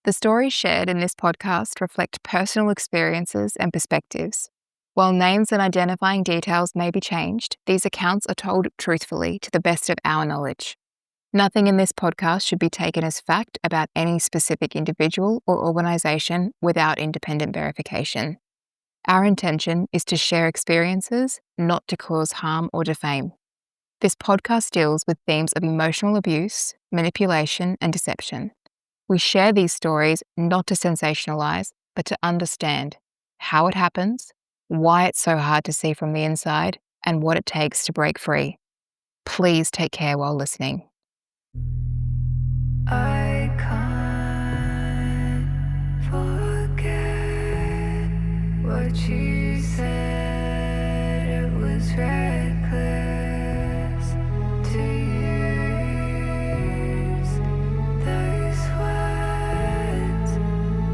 The stories shared in this podcast reflect personal experiences and perspectives. While names and identifying details may be changed, these accounts are told truthfully to the best of our knowledge. Nothing in this podcast should be taken as fact about any specific individual or organisation without independent verification. Our intention is to share experiences, not to cause harm or defame. This podcast deals with themes of emotional abuse, manipulation, and deception. We share these stories not to sensationalize, but to understand how it happens, why it's so hard to see from the inside, and what it takes to break free. Please take care while listening. I can't forget what you said. It was reckless to use those words.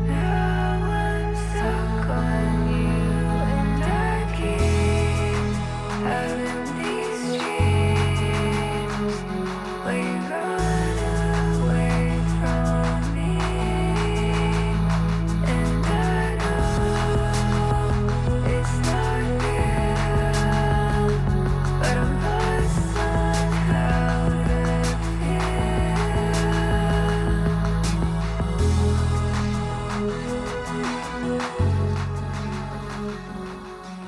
Now I'm stuck on you, and I keep having these dreams where you run away from me, and I know it's not real, but I'm lost on how to feel.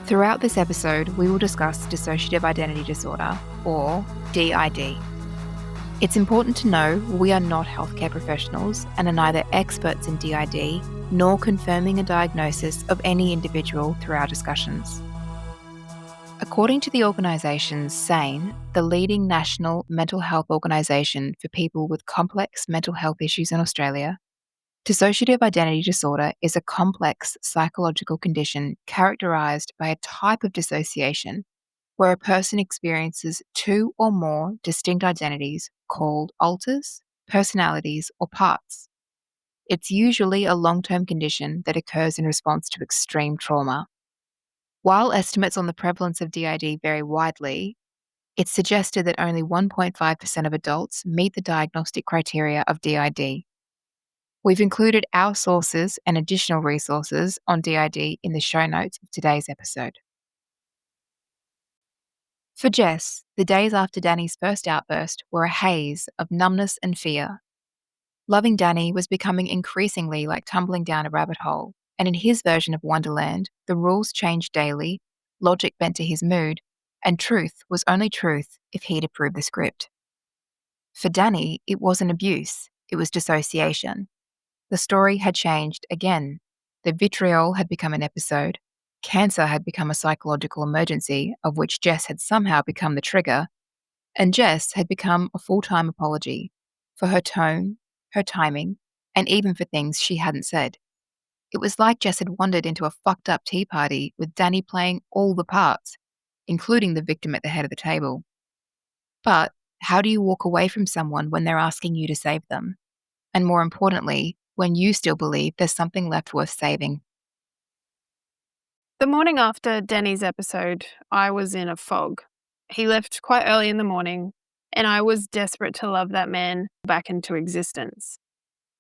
Throughout this episode, we will discuss dissociative identity disorder, or DID. It's important to know we are not healthcare professionals and are neither experts in DID nor confirming a diagnosis of any individual through our discussions. According to the organisation SANE, the leading national mental health organisation for people with complex mental health issues in Australia, dissociative identity disorder is a complex psychological condition characterised by a type of dissociation where a person experiences two or more distinct identities called alters, personalities, or parts. It's usually a long-term condition that occurs in response to extreme trauma. While estimates on the prevalence of DID vary widely, it's suggested that only 1.5% of adults meet the diagnostic criteria of DID. We've included our sources and additional resources on DID in the show notes of today's episode. For Jess, the days after Danni's first outburst were a haze of numbness and fear. Loving Danni was becoming increasingly like tumbling down a rabbit hole, and in his version of Wonderland, the rules changed daily, logic bent to his mood, and truth was only truth if he'd approved the script. For Danni, it wasn't abuse, it was dissociation. The story had changed again. The vitriol had become an episode. Cancer had become a psychological emergency of which Jess had somehow become the trigger, and Jess had become a full-time apology for her tone, her timing, and even for things she hadn't said. It was like Jess had wandered into a fucked up tea party with Danni playing all the parts, including the victim at the head of the table. But how do you walk away from someone when they're asking you to save them? And more importantly, when you still believe there's something left worth saving? The morning after Danni's episode, I was in a fog. He left quite early in the morning, and I was desperate to love that man back into existence.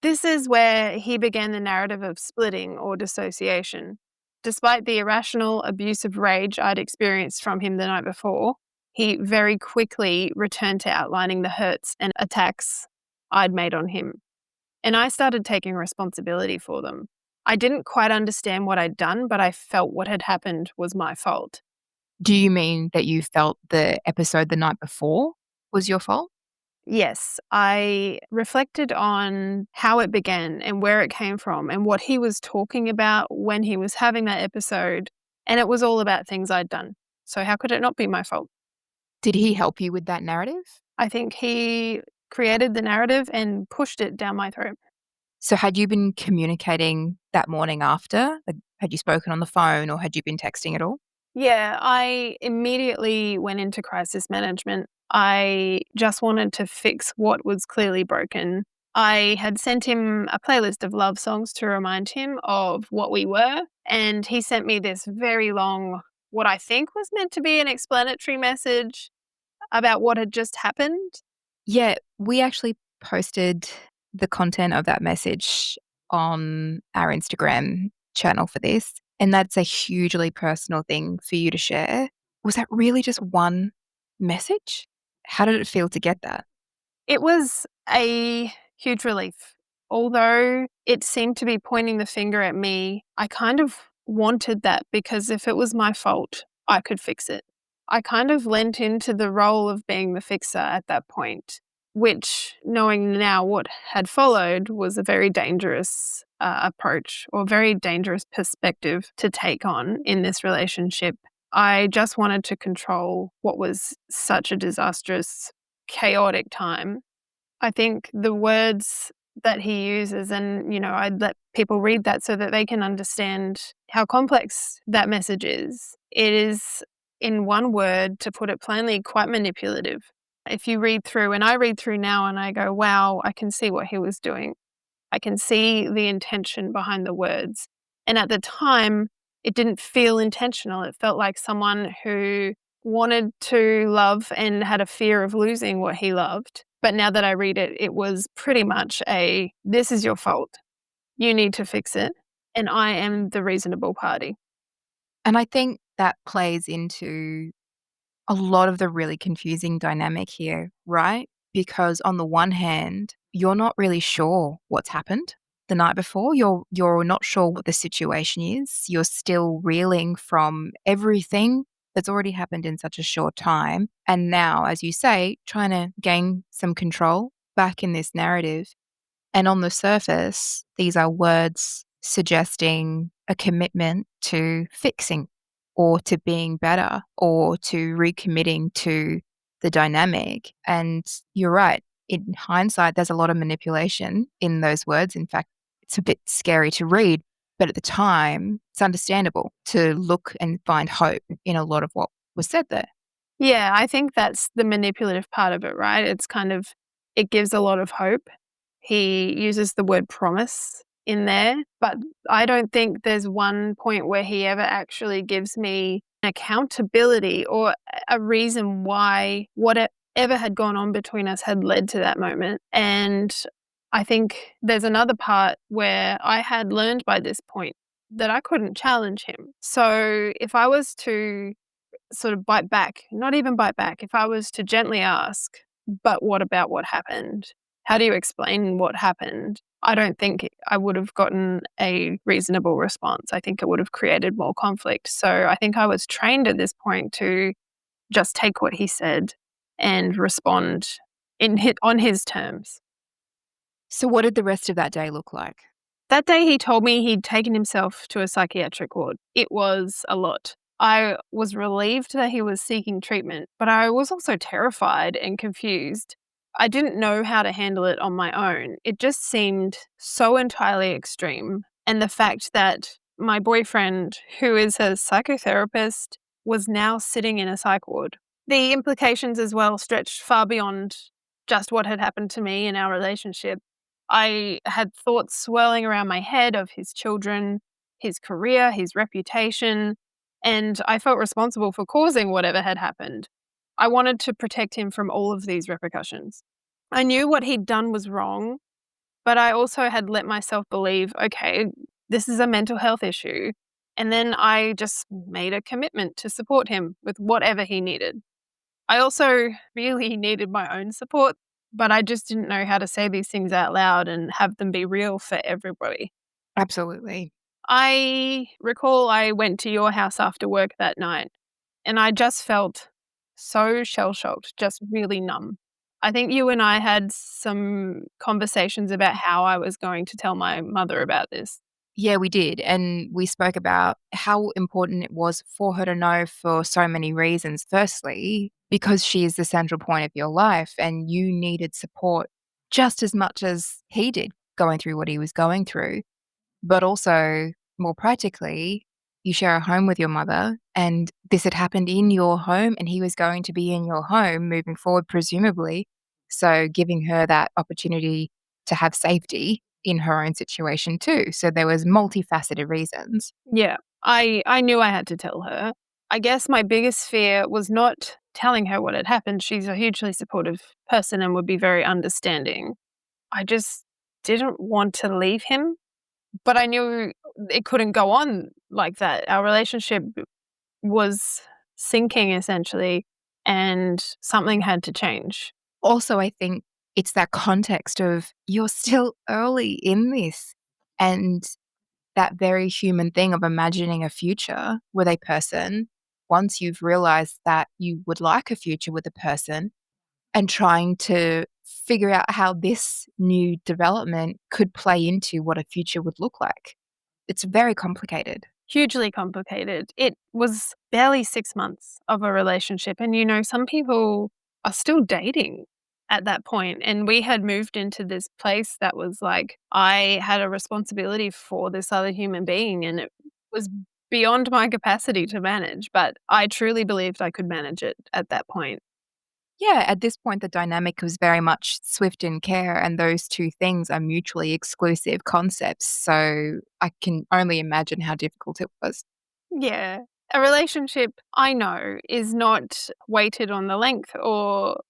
This is where he began the narrative of splitting or dissociation. Despite the irrational, abusive rage I'd experienced from him the night before, he very quickly returned to outlining the hurts and attacks I'd made on him. And I started taking responsibility for them. I didn't quite understand what I'd done, but I felt what had happened was my fault. Do you mean that you felt the episode the night before was your fault? Yes, I reflected on how it began and where it came from and what he was talking about when he was having that episode. And it was all about things I'd done. So how could it not be my fault? Did he help you with that narrative? I think he created the narrative and pushed it down my throat. So had you been communicating that morning after? Like, had you spoken on the phone or had you been texting at all? Yeah, I immediately went into crisis management. I just wanted to fix what was clearly broken. I had sent him a playlist of love songs to remind him of what we were, and he sent me this very long, what I think was meant to be an explanatory message about what had just happened. Yeah, we actually posted the content of that message on our Instagram channel for this, and that's a hugely personal thing for you to share. Was that really just one message? How did it feel to get that? It was a huge relief. Although it seemed to be pointing the finger at me, I kind of wanted that because if it was my fault, I could fix it. I kind of lent into the role of being the fixer at that point, which, knowing now what had followed, was a very dangerous approach or very dangerous perspective to take on in this relationship. I just wanted to control what was such a disastrous, chaotic time. I think the words that he uses, and, I'd let people read that so that they can understand how complex that message is. It is, in one word, to put it plainly, quite manipulative. If you read through, and I read through now and I go, wow, I can see what he was doing. I can see the intention behind the words. And at the time, it didn't feel intentional. It felt like someone who wanted to love and had a fear of losing what he loved. But now that I read it, it was pretty much this is your fault. You need to fix it. And I am the reasonable party. And I think that plays into a lot of the really confusing dynamic here, right? Because on the one hand, you're not really sure what's happened the night before. You're not sure what the situation is. You're still reeling from everything that's already happened in such a short time. And now, as you say, trying to gain some control back in this narrative. And on the surface, these are words suggesting a commitment to fixing or to being better or to recommitting to the dynamic. And you're right. In hindsight, there's a lot of manipulation in those words. In fact, it's a bit scary to read, but at the time, it's understandable to look and find hope in a lot of what was said there. Yeah, I think that's the manipulative part of it, right? It gives a lot of hope. He uses the word promise in there, but I don't think there's one point where he ever actually gives me accountability or a reason why whatever had gone on between us had led to that moment. And I think there's another part where I had learned by this point that I couldn't challenge him. So if I was to sort of bite back, not even bite back, if I was to gently ask, but what about what happened? How do you explain what happened? I don't think I would have gotten a reasonable response. I think it would have created more conflict. So I think I was trained at this point to just take what he said and respond on his terms. So, what did the rest of that day look like? That day he told me he'd taken himself to a psychiatric ward. It was a lot. I was relieved that he was seeking treatment, but I was also terrified and confused. I didn't know how to handle it on my own. It just seemed so entirely extreme. And the fact that my boyfriend, who is a psychotherapist, was now sitting in a psych ward. The implications as well stretched far beyond just what had happened to me in our relationship. I had thoughts swirling around my head of his children, his career, his reputation, and I felt responsible for causing whatever had happened. I wanted to protect him from all of these repercussions. I knew what he'd done was wrong, but I also had let myself believe, okay, this is a mental health issue. And then I just made a commitment to support him with whatever he needed. I also really needed my own support, but I just didn't know how to say these things out loud and have them be real for everybody. Absolutely. I recall I went to your house after work that night, and I just felt so shell-shocked, just really numb. I think you and I had some conversations about how I was going to tell my mother about this. Yeah, we did. And we spoke about how important it was for her to know for so many reasons. Firstly, because she is the central point of your life and you needed support just as much as he did going through what he was going through. But also, more practically, you share a home with your mother, and this had happened in your home, and he was going to be in your home moving forward, presumably. So, giving her that opportunity to have safety in her own situation too. So, there was multifaceted reasons. Yeah, I knew I had to tell her. I guess my biggest fear was not telling her what had happened. She's a hugely supportive person and would be very understanding. I just didn't want to leave him. But I knew it couldn't go on like that. Our relationship was sinking essentially, and something had to change. Also, I think it's that context of you're still early in this, and that very human thing of imagining a future with a person once you've realized that you would like a future with a person, and trying to figure out how this new development could play into what a future would look like. It's very complicated. Hugely complicated. It was barely 6 months of a relationship, and some people are still dating at that point, and we had moved into this place that was like, I had a responsibility for this other human being, and it was beyond my capacity to manage, but I truly believed I could manage it at that point. Yeah, at this point, the dynamic was very much swift and care, and those two things are mutually exclusive concepts. So I can only imagine how difficult it was. Yeah. A relationship, I know, is not weighted on the length or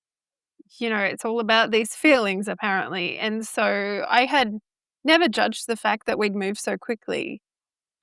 it's all about these feelings apparently. And so I had never judged the fact that we'd moved so quickly.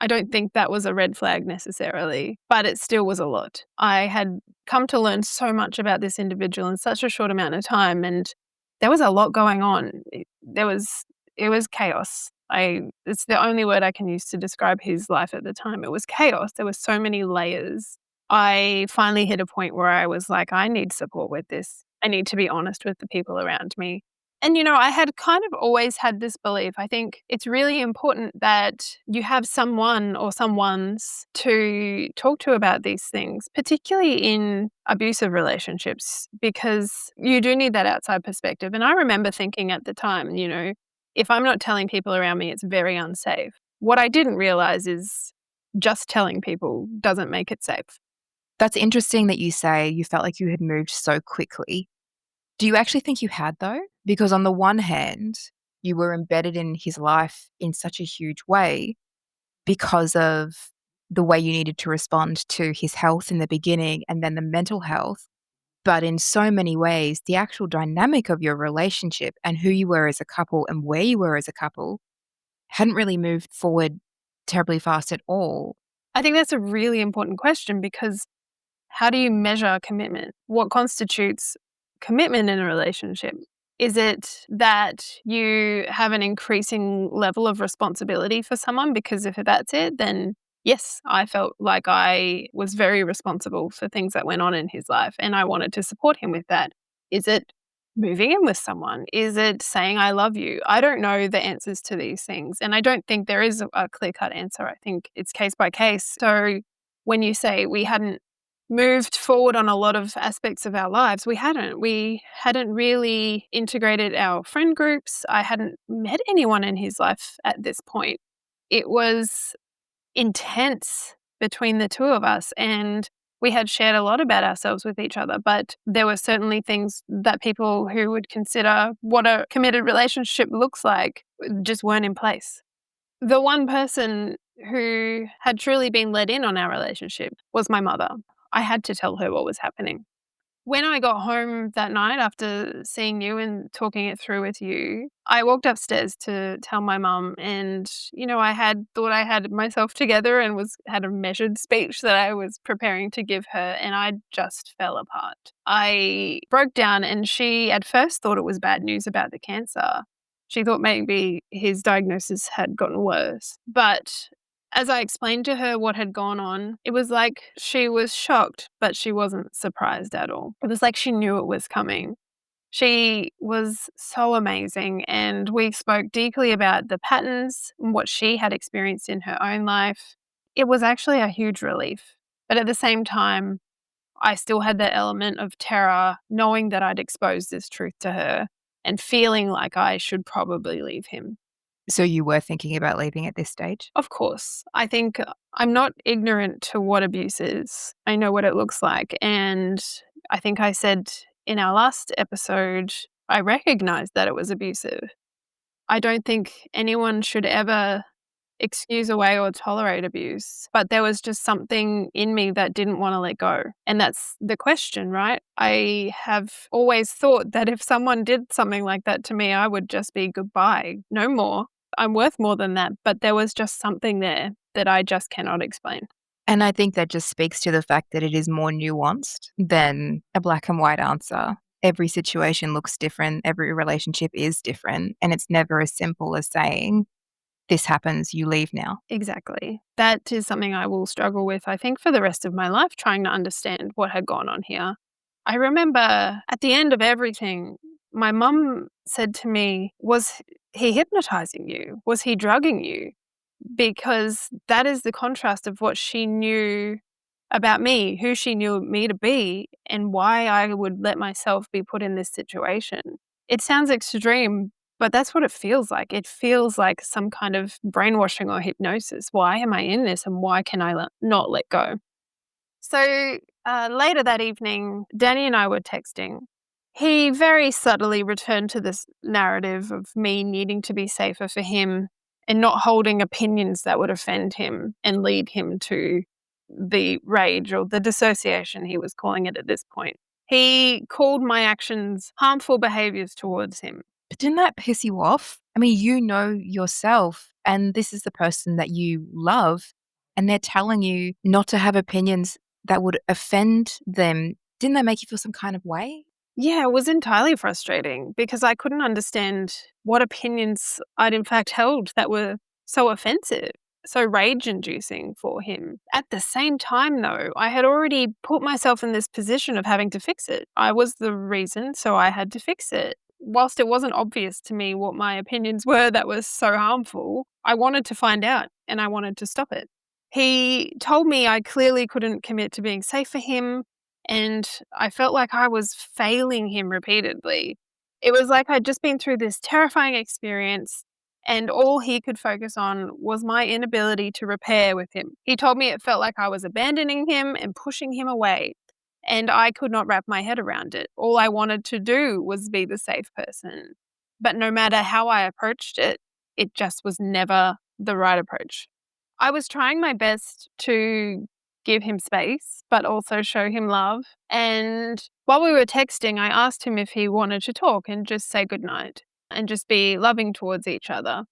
I don't think that was a red flag necessarily, but it still was a lot. I had come to learn so much about this individual in such a short amount of time, and there was a lot going on. It was chaos. It's the only word I can use to describe his life at the time. It was chaos. There were so many layers. I finally hit a point where I was like, I need support with this. I need to be honest with the people around me. And I had kind of always had this belief. I think it's really important that you have someone or someones to talk to about these things, particularly in abusive relationships, because you do need that outside perspective. And I remember thinking at the time, if I'm not telling people around me, it's very unsafe. What I didn't realize is just telling people doesn't make it safe. That's interesting that you say you felt like you had moved so quickly. Do you actually think you had, though? Because on the one hand, you were embedded in his life in such a huge way because of the way you needed to respond to his health in the beginning and then the mental health. But in so many ways, the actual dynamic of your relationship and who you were as a couple and where you were as a couple hadn't really moved forward terribly fast at all. I think that's a really important question because how do you measure commitment? What constitutes commitment in a relationship? Is it that you have an increasing level of responsibility for someone? Because if that's it, then yes, I felt like I was very responsible for things that went on in his life and I wanted to support him with that. Is it moving in with someone? Is it saying I love you? I don't know the answers to these things. And I don't think there is a clear cut answer. I think it's case by case. So when you say we hadn't moved forward on a lot of aspects of our lives, we hadn't. We hadn't really integrated our friend groups. I hadn't met anyone in his life at this point. It was intense between the two of us, and we had shared a lot about ourselves with each other, but there were certainly things that people who would consider what a committed relationship looks like just weren't in place. The one person who had truly been let in on our relationship was my mother. I had to tell her what was happening. When I got home that night after seeing you and talking it through with you, I walked upstairs to tell my mum, and I had thought I had myself together and had a measured speech that I was preparing to give her, and I just fell apart. I broke down, and she at first thought it was bad news about the cancer. She thought maybe his diagnosis had gotten worse. But as I explained to her what had gone on, it was like she was shocked, but she wasn't surprised at all. It was like she knew it was coming. She was so amazing, and we spoke deeply about the patterns and what she had experienced in her own life. It was actually a huge relief. But at the same time, I still had that element of terror, knowing that I'd exposed this truth to her and feeling like I should probably leave him. So you were thinking about leaving at this stage? Of course. I think I'm not ignorant to what abuse is. I know what it looks like. And I think I said in our last episode, I recognized that it was abusive. I don't think anyone should ever excuse away or tolerate abuse, but there was just something in me that didn't want to let go. And that's the question, right? I have always thought that if someone did something like that to me, I would just be goodbye, no more. I'm worth more than that, but there was just something there that I just cannot explain. And I think that just speaks to the fact that it is more nuanced than a black and white answer. Every situation looks different, every relationship is different, and it's never as simple as saying, "This happens, you leave now." Exactly. That is something I will struggle with, I think, for the rest of my life, trying to understand what had gone on here. I remember at the end of everything, my mum said to me, "Was he hypnotizing you? Was he drugging you?" Because that is the contrast of what she knew about me, who she knew me to be, and why I would let myself be put in this situation. It sounds extreme, but that's what it feels like. It feels like some kind of brainwashing or hypnosis. Why am I in this, and why can I not let go? So later that evening, Danny and I were texting. He very subtly returned to this narrative of me needing to be safer for him and not holding opinions that would offend him and lead him to the rage or the dissociation, he was calling it at this point. He called my actions harmful behaviors towards him. But didn't that piss you off? I mean, you know yourself, and this is the person that you love, and they're telling you not to have opinions that would offend them. Didn't that make you feel some kind of way? Yeah, it was entirely frustrating because I couldn't understand what opinions I'd in fact held that were so offensive, so rage inducing for him. At the same time, though, I had already put myself in this position of having to fix it. I was the reason, so I had to fix it. Whilst it wasn't obvious to me what my opinions were that was so harmful, I wanted to find out and I wanted to stop it. He told me I clearly couldn't commit to being safe for him, and I felt like I was failing him repeatedly. It was like I'd just been through this terrifying experience, and all he could focus on was my inability to repair with him. He told me it felt like I was abandoning him and pushing him away, and I could not wrap my head around it. All I wanted to do was be the safe person. But no matter how I approached it, it just was never the right approach. I was trying my best to give him space, but also show him love. And while we were texting, I asked him if he wanted to talk and just say goodnight and just be loving towards each other.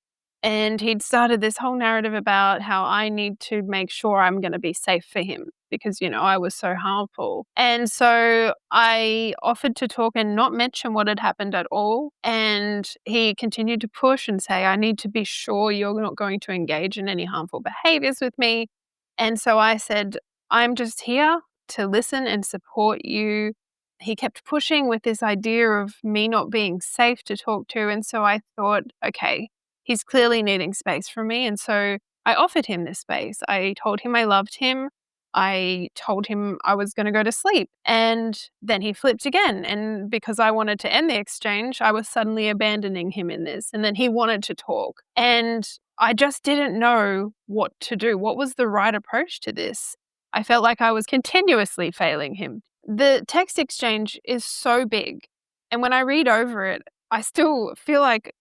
And he'd started this whole narrative about how I need to make sure I'm going to be safe for him because, I was so harmful. And so I offered to talk and not mention what had happened at all. And he continued to push and say, I need to be sure you're not going to engage in any harmful behaviors with me. And so I said, I'm just here to listen and support you. He kept pushing with this idea of me not being safe to talk to. And so I thought, okay, he's clearly needing space from me. And so I offered him this space. I told him I loved him. I told him I was going to go to sleep. And then he flipped again. And because I wanted to end the exchange, I was suddenly abandoning him in this. And then he wanted to talk. And I just didn't know what to do. What was the right approach to this? I felt like I was continuously failing him. The text exchange is so big. And when I read over it, I still feel like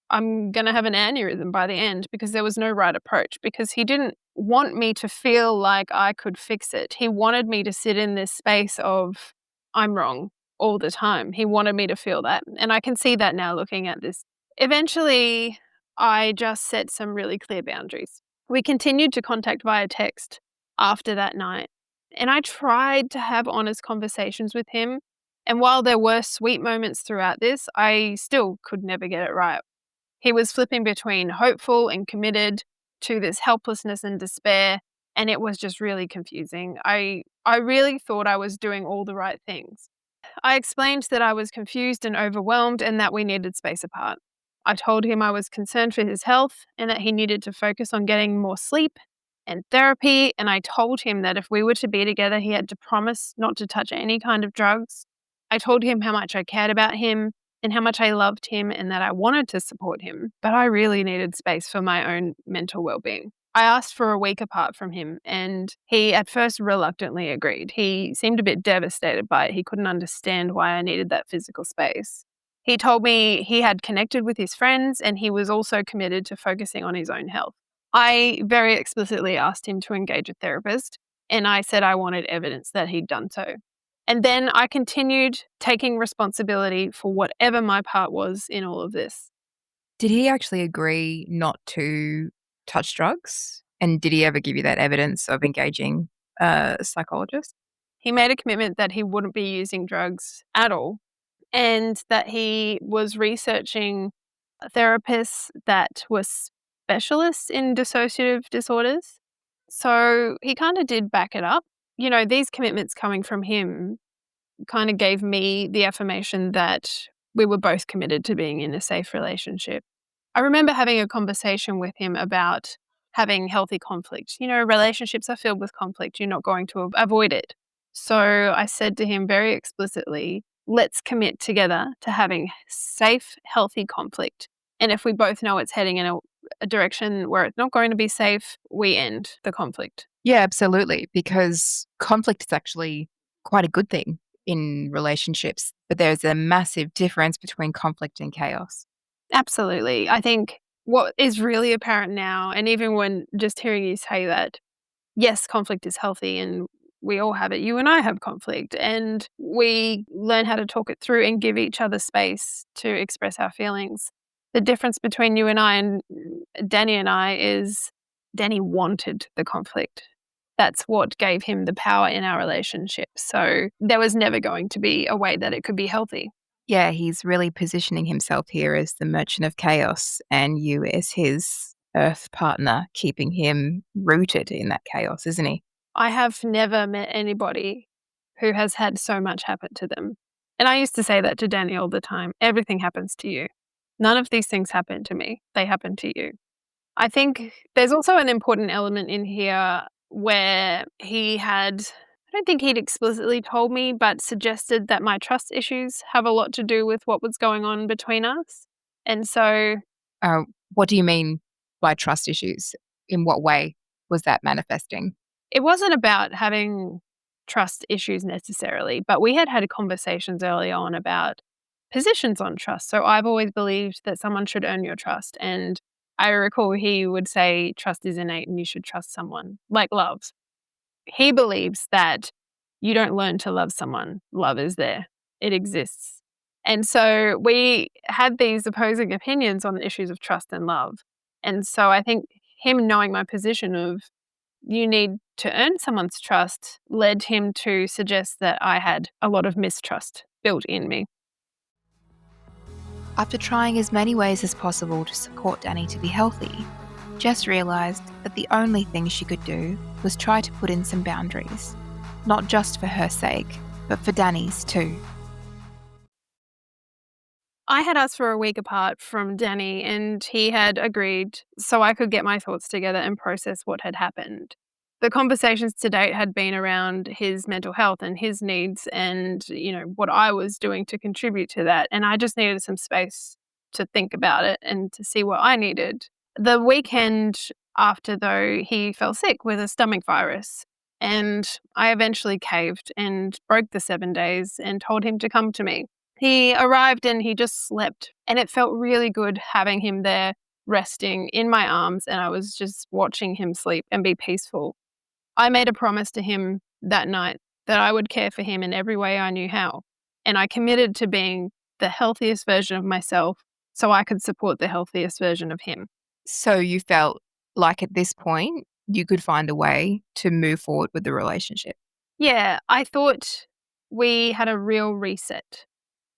I'm going to have an aneurysm by the end because there was no right approach, because he didn't want me to feel like I could fix it. He wanted me to sit in this space of I'm wrong all the time. He wanted me to feel that. And I can see that now looking at this. Eventually, I just set some really clear boundaries. We continued to contact via text after that night. And I tried to have honest conversations with him. And while there were sweet moments throughout this, I still could never get it right. He was flipping between hopeful and committed to this helplessness and despair, and it was just really confusing. I really thought I was doing all the right things. I explained that I was confused and overwhelmed and that we needed space apart. I told him I was concerned for his health and that he needed to focus on getting more sleep and therapy, and I told him that if we were to be together, he had to promise not to touch any kind of drugs. I told him how much I cared about him and how much I loved him and that I wanted to support him, but I really needed space for my own mental well-being. I asked for a week apart from him, and he at first reluctantly agreed. He seemed a bit devastated by it. He couldn't understand why I needed that physical space. He told me he had connected with his friends and he was also committed to focusing on his own health. I very explicitly asked him to engage a therapist, and I said I wanted evidence that he'd done so. And then I continued taking responsibility for whatever my part was in all of this. Did he actually agree not to touch drugs? And did he ever give you that evidence of engaging a psychologist? He made a commitment that he wouldn't be using drugs at all and that he was researching therapists that were specialists in dissociative disorders. So he kind of did back it up. You know, these commitments coming from him kind of gave me the affirmation that we were both committed to being in a safe relationship. I remember having a conversation with him about having healthy conflict. You know, relationships are filled with conflict. You're not going to avoid it. So I said to him very explicitly, let's commit together to having safe, healthy conflict. And if we both know it's heading in a direction where it's not going to be safe, we end the conflict. Yeah, absolutely. Because conflict is actually quite a good thing in relationships, but there's a massive difference between conflict and chaos. Absolutely. I think what is really apparent now, and even when just hearing you say that, yes, conflict is healthy and we all have it. You and I have conflict and we learn how to talk it through and give each other space to express our feelings. The difference between you and I and Danni and I is Danni wanted the conflict. That's what gave him the power in our relationship. So there was never going to be a way that it could be healthy. Yeah, he's really positioning himself here as the merchant of chaos and you as his earth partner, keeping him rooted in that chaos, isn't he? I have never met anybody who has had so much happen to them. And I used to say that to Danni all the time. Everything happens to you. None of these things happen to me. They happen to you. I think there's also an important element in here where I don't think he'd explicitly told me, but suggested that my trust issues have a lot to do with what was going on between us. And so What do you mean by trust issues? In what way was that manifesting? it wasn't about having trust issues necessarily, but we had had conversations early on about positions on trust. So I've always believed that someone should earn your trust. And I recall he would say trust is innate and you should trust someone, like love. He believes that you don't learn to love someone. Love is there. It exists. And so we had these opposing opinions on the issues of trust and love. And so I think him knowing my position of you need to earn someone's trust led him to suggest that I had a lot of mistrust built in me. After trying as many ways as possible to support Danni to be healthy, Jess realised that the only thing she could do was try to put in some boundaries, not just for her sake, but for Danni's too. I had asked for a week apart from Danni and he had agreed so I could get my thoughts together and process what had happened. The conversations to date had been around his mental health and his needs and, what I was doing to contribute to that. And I just needed some space to think about it and to see what I needed. The weekend after, though, he fell sick with a stomach virus. And I eventually caved and broke the 7 days and told him to come to me. He arrived and he just slept. And it felt really good having him there resting in my arms. And I was just watching him sleep and be peaceful. I made a promise to him that night that I would care for him in every way I knew how. And I committed to being the healthiest version of myself so I could support the healthiest version of him. So you felt like at this point you could find a way to move forward with the relationship? Yeah, I thought we had a real reset.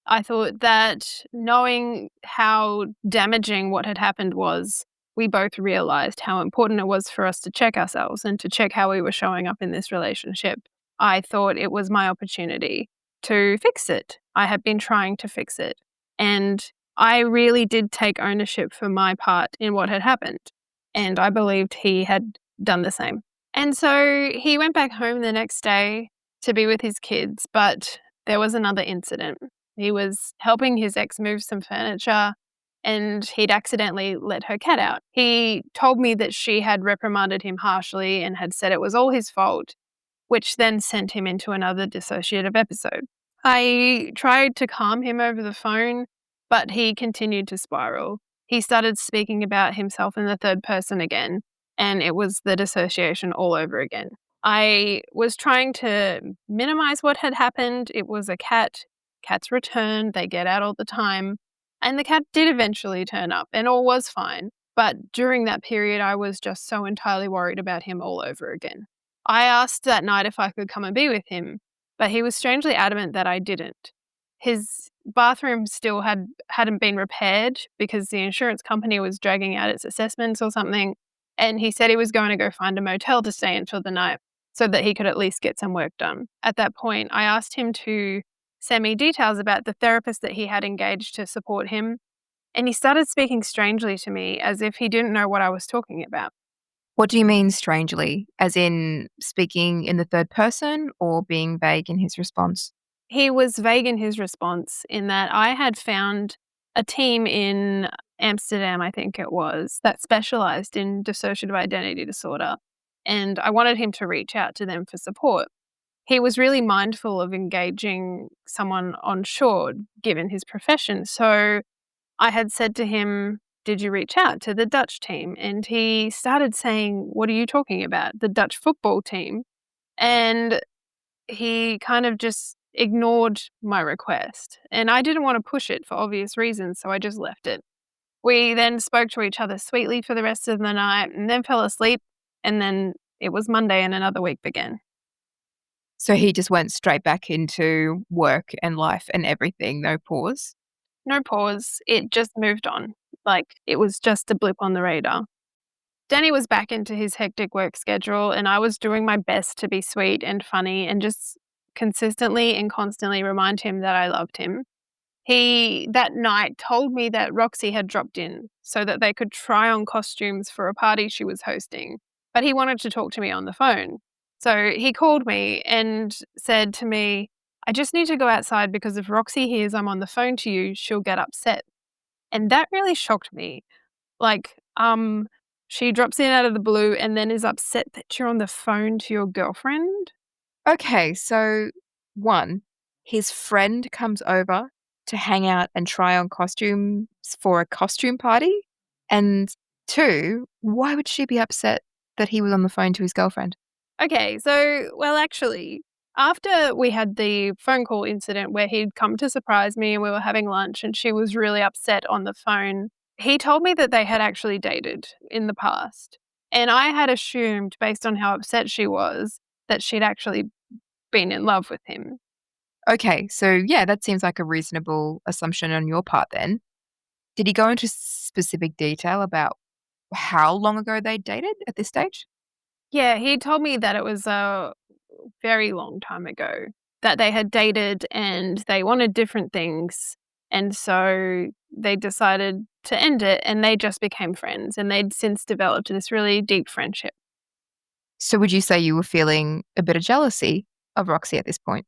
I thought that knowing how damaging what had happened was, we both realized how important it was for us to check ourselves and to check how we were showing up in this relationship. I thought it was my opportunity to fix it. I had been trying to fix it. And I really did take ownership for my part in what had happened. And I believed he had done the same. And so he went back home the next day to be with his kids, but there was another incident. He was helping his ex move some furniture and he'd accidentally let her cat out. He told me that she had reprimanded him harshly and had said it was all his fault, which then sent him into another dissociative episode. I tried to calm him over the phone, but he continued to spiral. He started speaking about himself in the third person again, and it was the dissociation all over again. I was trying to minimize what had happened. It was a cat. Cats return. They get out all the time. And the cat did eventually turn up and all was fine. But during that period, I was just so entirely worried about him all over again. I asked that night if I could come and be with him, but he was strangely adamant that I didn't. His bathroom still hadn't been repaired because the insurance company was dragging out its assessments or something, and he said he was going to go find a motel to stay in for the night so that he could at least get some work done. At that point, I asked him to send me details about the therapist that he had engaged to support him, and he started speaking strangely to me as if he didn't know what I was talking about. What do you mean strangely? As in speaking in the third person or being vague in his response? He was vague in his response in that I had found a team in Amsterdam, I think it was, that specialized in dissociative identity disorder, and I wanted him to reach out to them for support. He was really mindful of engaging someone on shore, given his profession. So I had said to him, "Did you reach out to the Dutch team?" And he started saying, "What are you talking about? The Dutch football team?" And he kind of just ignored my request. And I didn't want to push it for obvious reasons, so I just left it. We then spoke to each other sweetly for the rest of the night and then fell asleep. And then it was Monday and another week began. So he just went straight back into work and life and everything, no pause? No pause. It just moved on. Like it was just a blip on the radar. Danny was back into his hectic work schedule, and I was doing my best to be sweet and funny and just consistently and constantly remind him that I loved him. He, that night, told me that Roxi had dropped in so that they could try on costumes for a party she was hosting, but he wanted to talk to me on the phone. So he called me and said to me, "I just need to go outside because if Roxi hears I'm on the phone to you, she'll get upset." And that really shocked me. Like, she drops in out of the blue and then is upset that you're on the phone to your girlfriend? Okay, so 1, his friend comes over to hang out and try on costumes for a costume party, and 2, why would she be upset that he was on the phone to his girlfriend? Okay, so, well, actually, after we had the phone call incident where he'd come to surprise me and we were having lunch and she was really upset on the phone, he told me that they had actually dated in the past. And I had assumed, based on how upset she was, that she'd actually been in love with him. Okay, so yeah, that seems like a reasonable assumption on your part then. Did he go into specific detail about how long ago they dated at this stage? Yeah, he told me that it was a very long time ago that they had dated and they wanted different things. And so they decided to end it and they just became friends and they'd since developed this really deep friendship. So would you say you were feeling a bit of jealousy of Roxy at this point?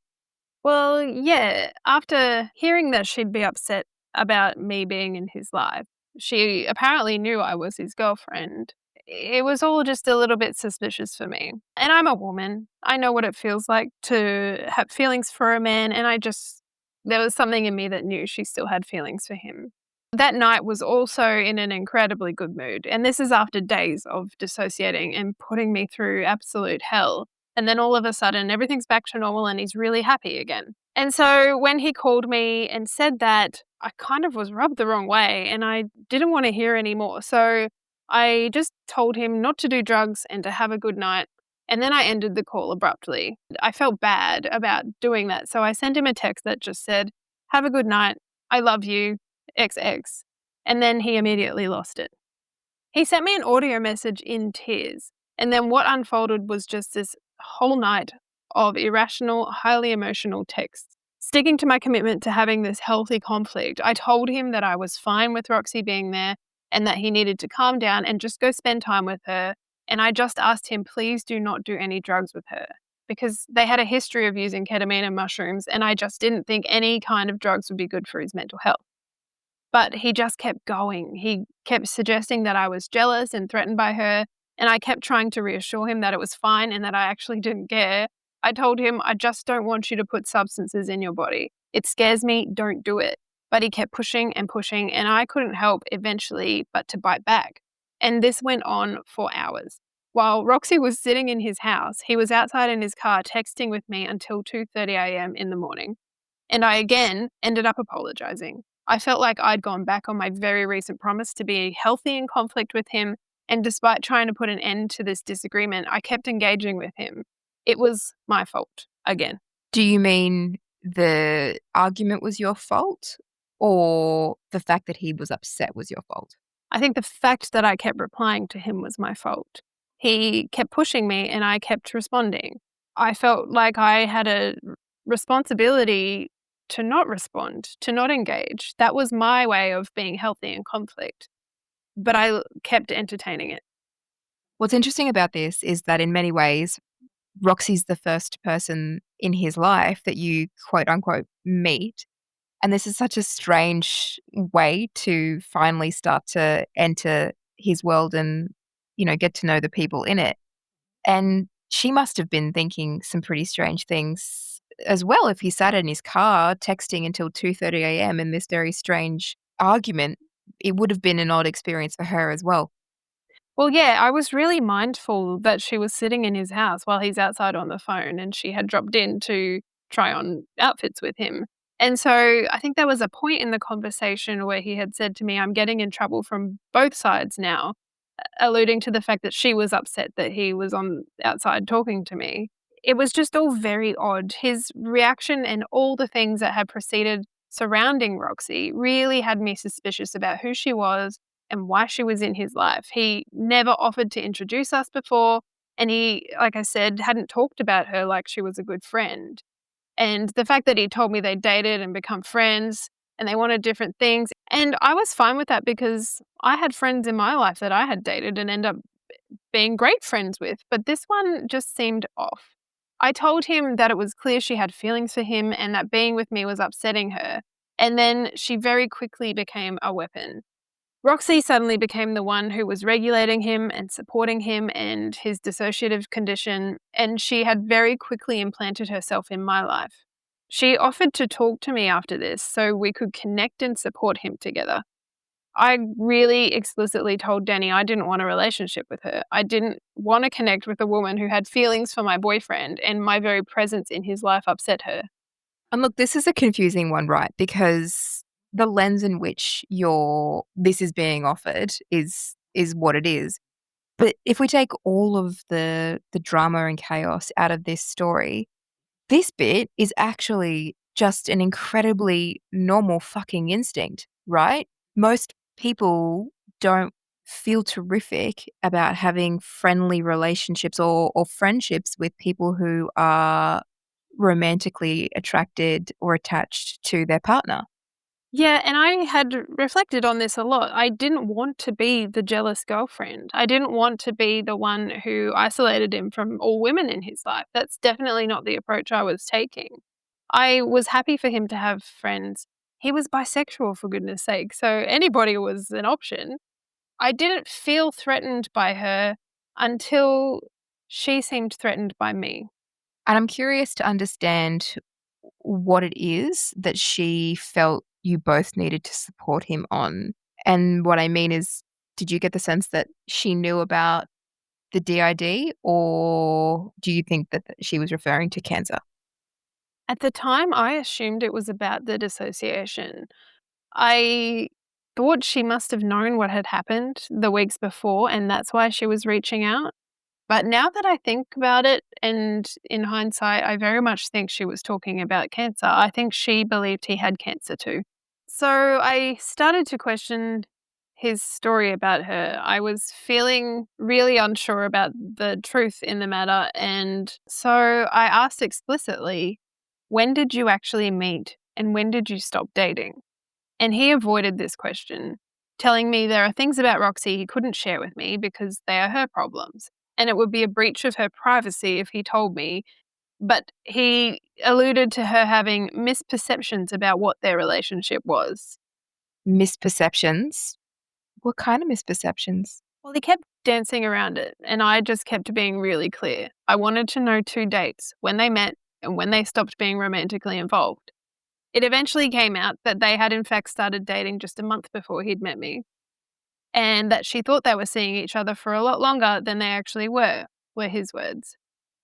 Well, yeah, after hearing that she'd be upset about me being in his life, she apparently knew I was his girlfriend. It was all just a little bit suspicious for me. And I'm a woman. I know what it feels like to have feelings for a man, and there was something in me that knew she still had feelings for him. That night was also in an incredibly good mood, and this is after days of dissociating and putting me through absolute hell. And then all of a sudden, everything's back to normal and he's really happy again. And so when he called me and said that, I kind of was rubbed the wrong way and I didn't want to hear anymore. So I just told him not to do drugs and to have a good night. And then I ended the call abruptly. I felt bad about doing that. So I sent him a text that just said, "Have a good night. I love you. XX." And then he immediately lost it. He sent me an audio message in tears. And then what unfolded was just this whole night of irrational, highly emotional texts. Sticking to my commitment to having this healthy conflict, I told him that I was fine with Roxy being there and that he needed to calm down and just go spend time with her. And I just asked him, please do not do any drugs with her because they had a history of using ketamine and mushrooms, and I just didn't think any kind of drugs would be good for his mental health. But he just kept going. He kept suggesting that I was jealous and threatened by her, and I kept trying to reassure him that it was fine and that I actually didn't care. I told him, "I just don't want you to put substances in your body. It scares me, don't do it." But he kept pushing and pushing, and I couldn't help eventually but to bite back. And this went on for hours. While Roxy was sitting in his house, he was outside in his car texting with me until 2:30 a.m. in the morning. And I again ended up apologizing. I felt like I'd gone back on my very recent promise to be healthy in conflict with him, and despite trying to put an end to this disagreement, I kept engaging with him. It was my fault again. Do you mean the argument was your fault or the fact that he was upset was your fault? I think the fact that I kept replying to him was my fault. He kept pushing me and I kept responding. I felt like I had a responsibility to not respond, to not engage. That was my way of being healthy in conflict. But I kept entertaining it. What's interesting about this is that in many ways, Roxy's the first person in his life that you quote unquote meet. And this is such a strange way to finally start to enter his world and, get to know the people in it. And she must have been thinking some pretty strange things as well if he sat in his car texting until 2:30 a.m. in this very strange argument. It would have been an odd experience for her as well. Well, yeah, I was really mindful that she was sitting in his house while he's outside on the phone and she had dropped in to try on outfits with him. And so I think there was a point in the conversation where he had said to me, I'm getting in trouble from both sides now, alluding to the fact that she was upset that he was on outside talking to me. It was just all very odd. His reaction and all the things that had proceeded surrounding Roxy really had me suspicious about who she was and why she was in his life. He never offered to introduce us before, and he, like I said, hadn't talked about her like she was a good friend. And the fact that he told me they dated and become friends and they wanted different things. And I was fine with that because I had friends in my life that I had dated and end up being great friends with. But this one just seemed off. I told him that it was clear she had feelings for him and that being with me was upsetting her. And then she very quickly became a weapon. Roxy suddenly became the one who was regulating him and supporting him and his dissociative condition, and she had very quickly implanted herself in my life. She offered to talk to me after this so we could connect and support him together. I really explicitly told Danni I didn't want a relationship with her. I didn't want to connect with a woman who had feelings for my boyfriend, and my very presence in his life upset her. And look, this is a confusing one, right? Because the lens in which this is being offered is what it is. But if we take all of the drama and chaos out of this story, this bit is actually just an incredibly normal fucking instinct, right? Most people don't feel terrific about having friendly relationships or friendships with people who are romantically attracted or attached to their partner. Yeah, and I had reflected on this a lot. I didn't want to be the jealous girlfriend. I didn't want to be the one who isolated him from all women in his life. That's definitely not the approach I was taking. I was happy for him to have friends. He was bisexual, for goodness sake, so anybody was an option. I didn't feel threatened by her until she seemed threatened by me. And I'm curious to understand what it is that she felt you both needed to support him on. And what I mean is, did you get the sense that she knew about the DID, or do you think that she was referring to cancer? At the time, I assumed it was about the dissociation. I thought she must have known what had happened the weeks before, and that's why she was reaching out. But now that I think about it, and in hindsight, I very much think she was talking about cancer. I think she believed he had cancer too. So I started to question his story about her. I was feeling really unsure about the truth in the matter. And so I asked explicitly, when did you actually meet and when did you stop dating? And he avoided this question, telling me there are things about Roxy he couldn't share with me because they are her problems. And it would be a breach of her privacy if he told me. But he alluded to her having misperceptions about what their relationship was. Misperceptions? What kind of misperceptions? Well, he kept dancing around it, and I just kept being really clear. I wanted to know 2 dates, when they met and when they stopped being romantically involved. It eventually came out that they had in fact started dating just a month before he'd met me, and that she thought they were seeing each other for a lot longer than they actually were his words.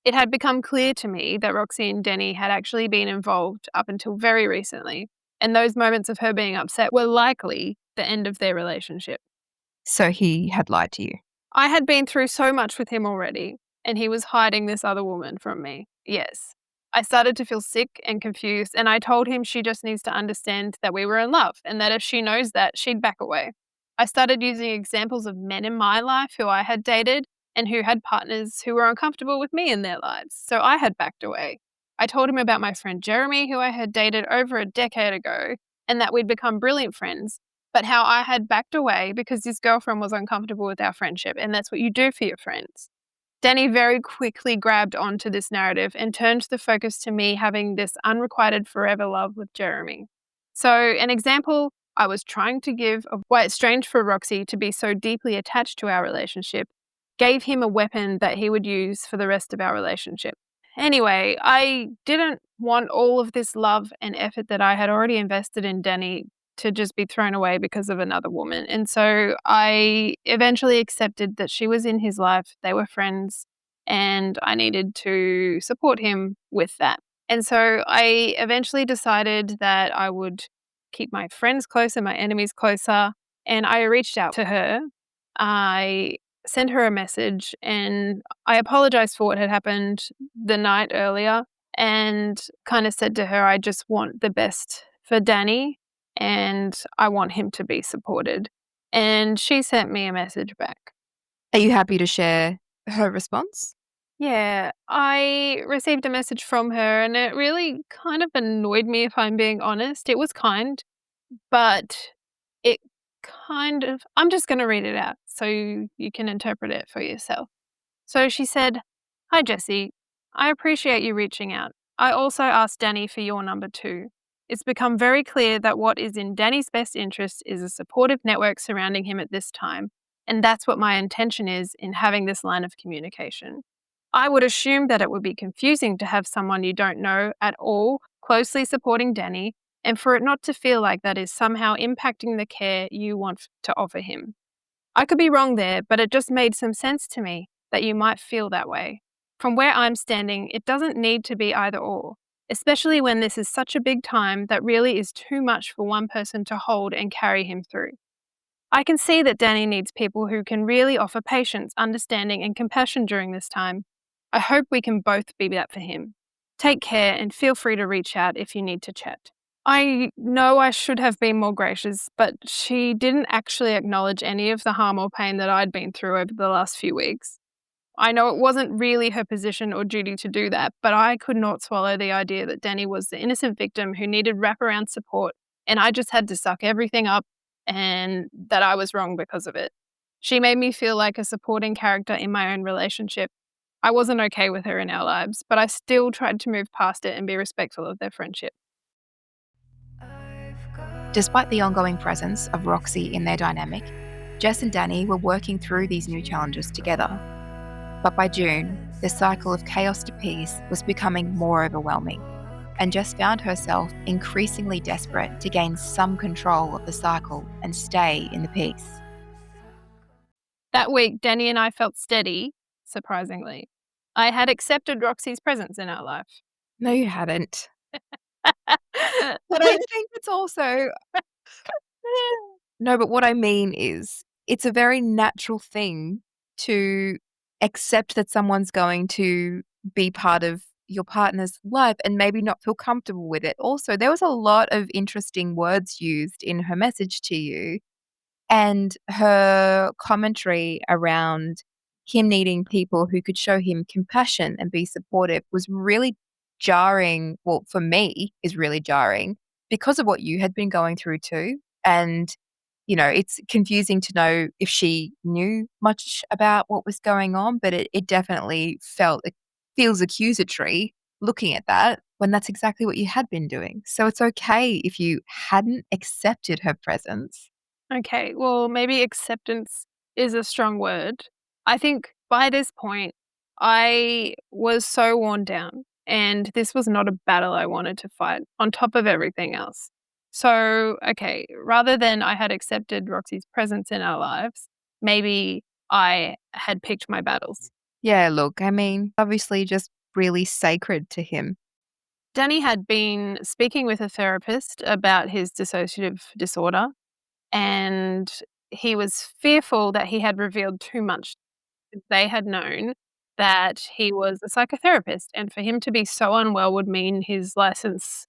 It had become clear to me that Roxy and Danni had actually been involved up until very recently, And those moments of her being upset were likely the end of their relationship. So he had lied to you. I had been through so much with him already, and he was hiding this other woman from me. Yes. I started to feel sick and confused, and I told him she just needs to understand that we were in love and that if she knows that, she'd back away. I started using examples of men in my life who I had dated and who had partners who were uncomfortable with me in their lives, so I had backed away. I told him about my friend Jeremy, who I had dated over a decade ago, and that we'd become brilliant friends, but how I had backed away because his girlfriend was uncomfortable with our friendship, and that's what you do for your friends. Danny very quickly grabbed onto this narrative and turned the focus to me having this unrequited forever love with Jeremy. So, an example I was trying to give of why it's strange for Roxy to be so deeply attached to our relationship gave him a weapon that he would use for the rest of our relationship. Anyway, I didn't want all of this love and effort that I had already invested in Danny to just be thrown away because of another woman. And so I eventually accepted that she was in his life, they were friends, and I needed to support him with that. And so I eventually decided that I would keep my friends closer, my enemies closer, and I reached out to her. I sent her a message and I apologized for what had happened the night earlier and kind of said to her, I just want the best for Danny and I want him to be supported. And she sent me a message back. Are you happy to share her response? Yeah, I received a message from her and it really kind of annoyed me, if I'm being honest. It was kind, but it I'm just going to read it out so you can interpret it for yourself. So she said, Hi, Jessie. I appreciate you reaching out. I also asked Danny for your number too. It's become very clear that what is in Danny's best interest is a supportive network surrounding him at this time, and that's what my intention is in having this line of communication. I would assume that it would be confusing to have someone you don't know at all closely supporting Danny, and for it not to feel like that is somehow impacting the care you want to offer him. I could be wrong there, but it just made some sense to me that you might feel that way. From where I'm standing, it doesn't need to be either or, especially when this is such a big time that really is too much for one person to hold and carry him through. I can see that Danny needs people who can really offer patience, understanding, and compassion during this time. I hope we can both be that for him. Take care and feel free to reach out if you need to chat. I know I should have been more gracious, but she didn't actually acknowledge any of the harm or pain that I'd been through over the last few weeks. I know it wasn't really her position or duty to do that, but I could not swallow the idea that Danny was the innocent victim who needed wraparound support, and I just had to suck everything up and that I was wrong because of it. She made me feel like a supporting character in my own relationship. I wasn't okay with her in our lives, but I still tried to move past it and be respectful of their friendship. Despite the ongoing presence of Roxy in their dynamic, Jess and Danny were working through these new challenges together. But by June, the cycle of chaos to peace was becoming more overwhelming, and Jess found herself increasingly desperate to gain some control of the cycle and stay in the peace. That week, Danny and I felt steady, surprisingly. I had accepted Roxy's presence in our life. No, you hadn't. But I think it's also... No, but what I mean is it's a very natural thing to accept that someone's going to be part of your partner's life and maybe not feel comfortable with it. Also, there was a lot of interesting words used in her message to you, and her commentary around him needing people who could show him compassion and be supportive was really jarring. Well, for me, is really jarring because of what you had been going through too. And, it's confusing to know if she knew much about what was going on, but it definitely it feels accusatory looking at that when that's exactly what you had been doing. So it's okay if you hadn't accepted her presence. Okay, well, maybe acceptance is a strong word. I think by this point, I was so worn down, and this was not a battle I wanted to fight on top of everything else. So, okay, rather than I had accepted Roxy's presence in our lives, maybe I had picked my battles. Yeah, look, I mean, obviously just really sacred to him. Danny had been speaking with a therapist about his dissociative disorder, and he was fearful that he had revealed too much. They had known that he was a psychotherapist, and for him to be so unwell would mean his license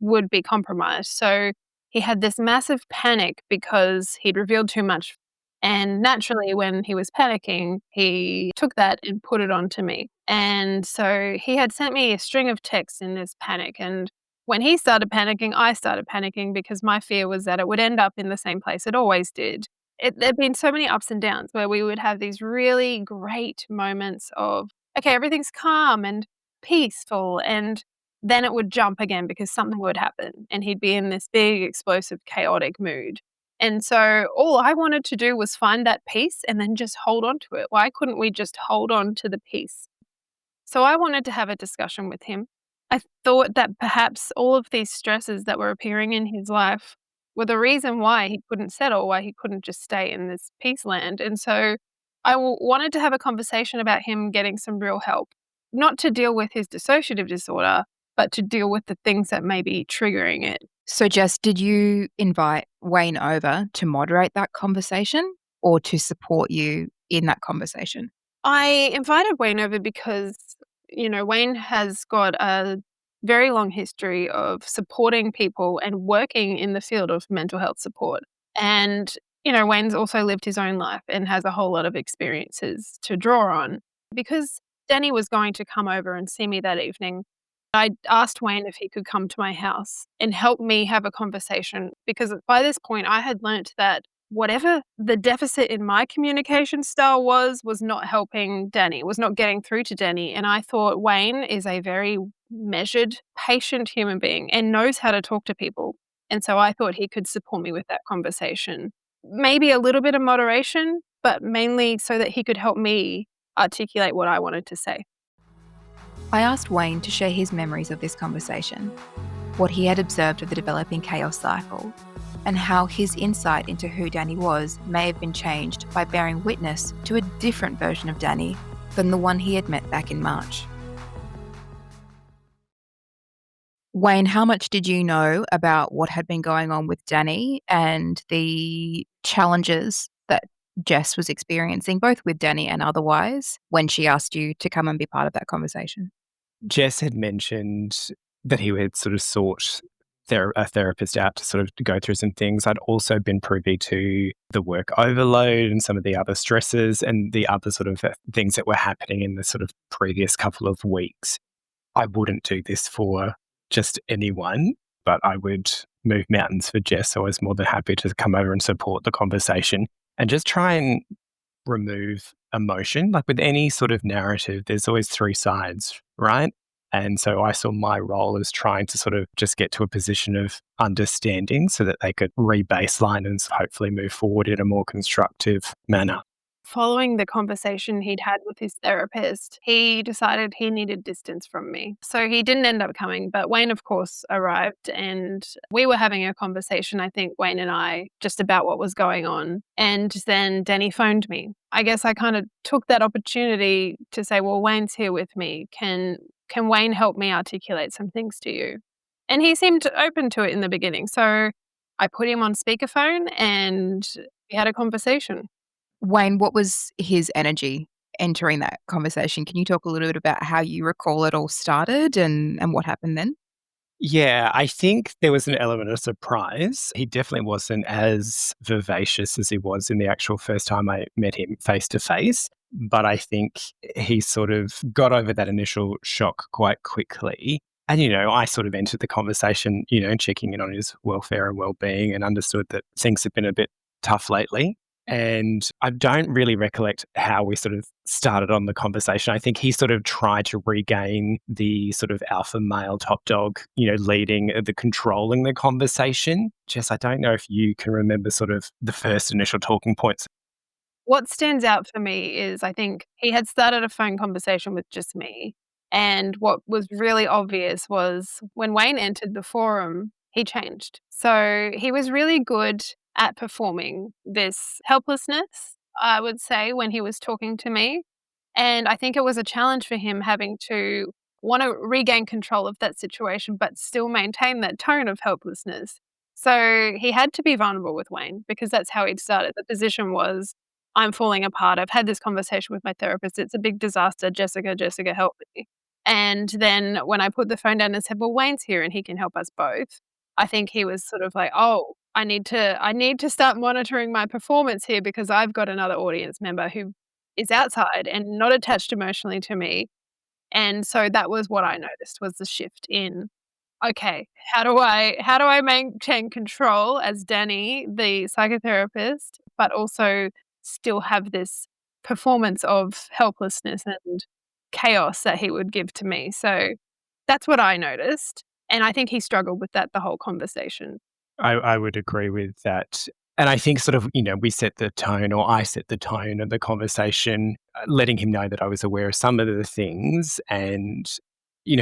would be compromised. So he had this massive panic because he'd revealed too much. And naturally, when he was panicking, he took that and put it onto me. And so he had sent me a string of texts in this panic. And when he started panicking, I started panicking because my fear was that it would end up in the same place it always did. There'd been so many ups and downs where we would have these really great moments of, okay, everything's calm and peaceful, and then it would jump again because something would happen and he'd be in this big, explosive, chaotic mood. And so all I wanted to do was find that peace and then just hold on to it. Why couldn't we just hold on to the peace? So I wanted to have a discussion with him. I thought that perhaps all of these stresses that were appearing in his life were the reason why he couldn't settle, why he couldn't just stay in this peace land. And so wanted to have a conversation about him getting some real help, not to deal with his dissociative disorder, but to deal with the things that may be triggering it. So, Jess, did you invite Wayne over to moderate that conversation or to support you in that conversation? I invited Wayne over because, Wayne has got a very long history of supporting people and working in the field of mental health support. And, Wayne's also lived his own life and has a whole lot of experiences to draw on. Because Danny was going to come over and see me that evening, I asked Wayne if he could come to my house and help me have a conversation, because by this point I had learnt that whatever the deficit in my communication style was not helping Danny, was not getting through to Danny. And I thought Wayne is a very measured, patient human being and knows how to talk to people. And so I thought he could support me with that conversation. Maybe a little bit of moderation, but mainly so that he could help me articulate what I wanted to say. I asked Wayne to share his memories of this conversation, what he had observed of the developing chaos cycle, and how his insight into who Danny was may have been changed by bearing witness to a different version of Danny than the one he had met back in March. Wayne, how much did you know about what had been going on with Danny and the challenges that Jess was experiencing, both with Danny and otherwise, when she asked you to come and be part of that conversation? Jess had mentioned that he had sort of sought a therapist out to sort of go through some things. I'd also been privy to the work overload and some of the other stresses and the other sort of things that were happening in the sort of previous couple of weeks. I wouldn't do this for just anyone, but I would move mountains for Jess. So I was more than happy to come over and support the conversation and just try and remove emotion. Like with any sort of narrative, there's always three sides, right? And so I saw my role as trying to sort of just get to a position of understanding so that they could re-baseline and hopefully move forward in a more constructive manner. Following the conversation he'd had with his therapist, he decided he needed distance from me. So he didn't end up coming, but Wayne, of course, arrived and we were having a conversation, I think, Wayne and I, just about what was going on. And then Danny phoned me. I guess I kind of took that opportunity to say, well, Wayne's here with me. Can Wayne help me articulate some things to you? And he seemed open to it in the beginning. So I put him on speakerphone and we had a conversation. Wayne, what was his energy entering that conversation? Can you talk a little bit about how you recall it all started and what happened then? Yeah, I think there was an element of surprise. He definitely wasn't as vivacious as he was in the actual first time I met him face to face. But I think he sort of got over that initial shock quite quickly. And, I sort of entered the conversation, checking in on his welfare and well-being and understood that things have been a bit tough lately. And I don't really recollect how we sort of started on the conversation. I think he sort of tried to regain the sort of alpha male top dog, leading controlling the conversation. Jess, I don't know if you can remember sort of the first initial talking points. What stands out for me is I think he had started a phone conversation with just me. And what was really obvious was when Wayne entered the forum, he changed. So he was really good at performing this helplessness, I would say, when he was talking to me. And I think it was a challenge for him having to want to regain control of that situation, but still maintain that tone of helplessness. So he had to be vulnerable with Wayne because that's how he'd started. The position was, I'm falling apart. I've had this conversation with my therapist. It's a big disaster. Jessica, help me. And then when I put the phone down and said, well, Wayne's here and he can help us both, I think he was sort of like, oh, I need to start monitoring my performance here because I've got another audience member who is outside and not attached emotionally to me. And so that was what I noticed was the shift in, okay, how do I maintain control as Danni, the psychotherapist, but also still have this performance of helplessness and chaos that he would give to me. So that's what I noticed. And I think he struggled with that the whole conversation. I would agree with that. And I think sort of, we set the tone, or I set the tone of the conversation, letting him know that I was aware of some of the things. And,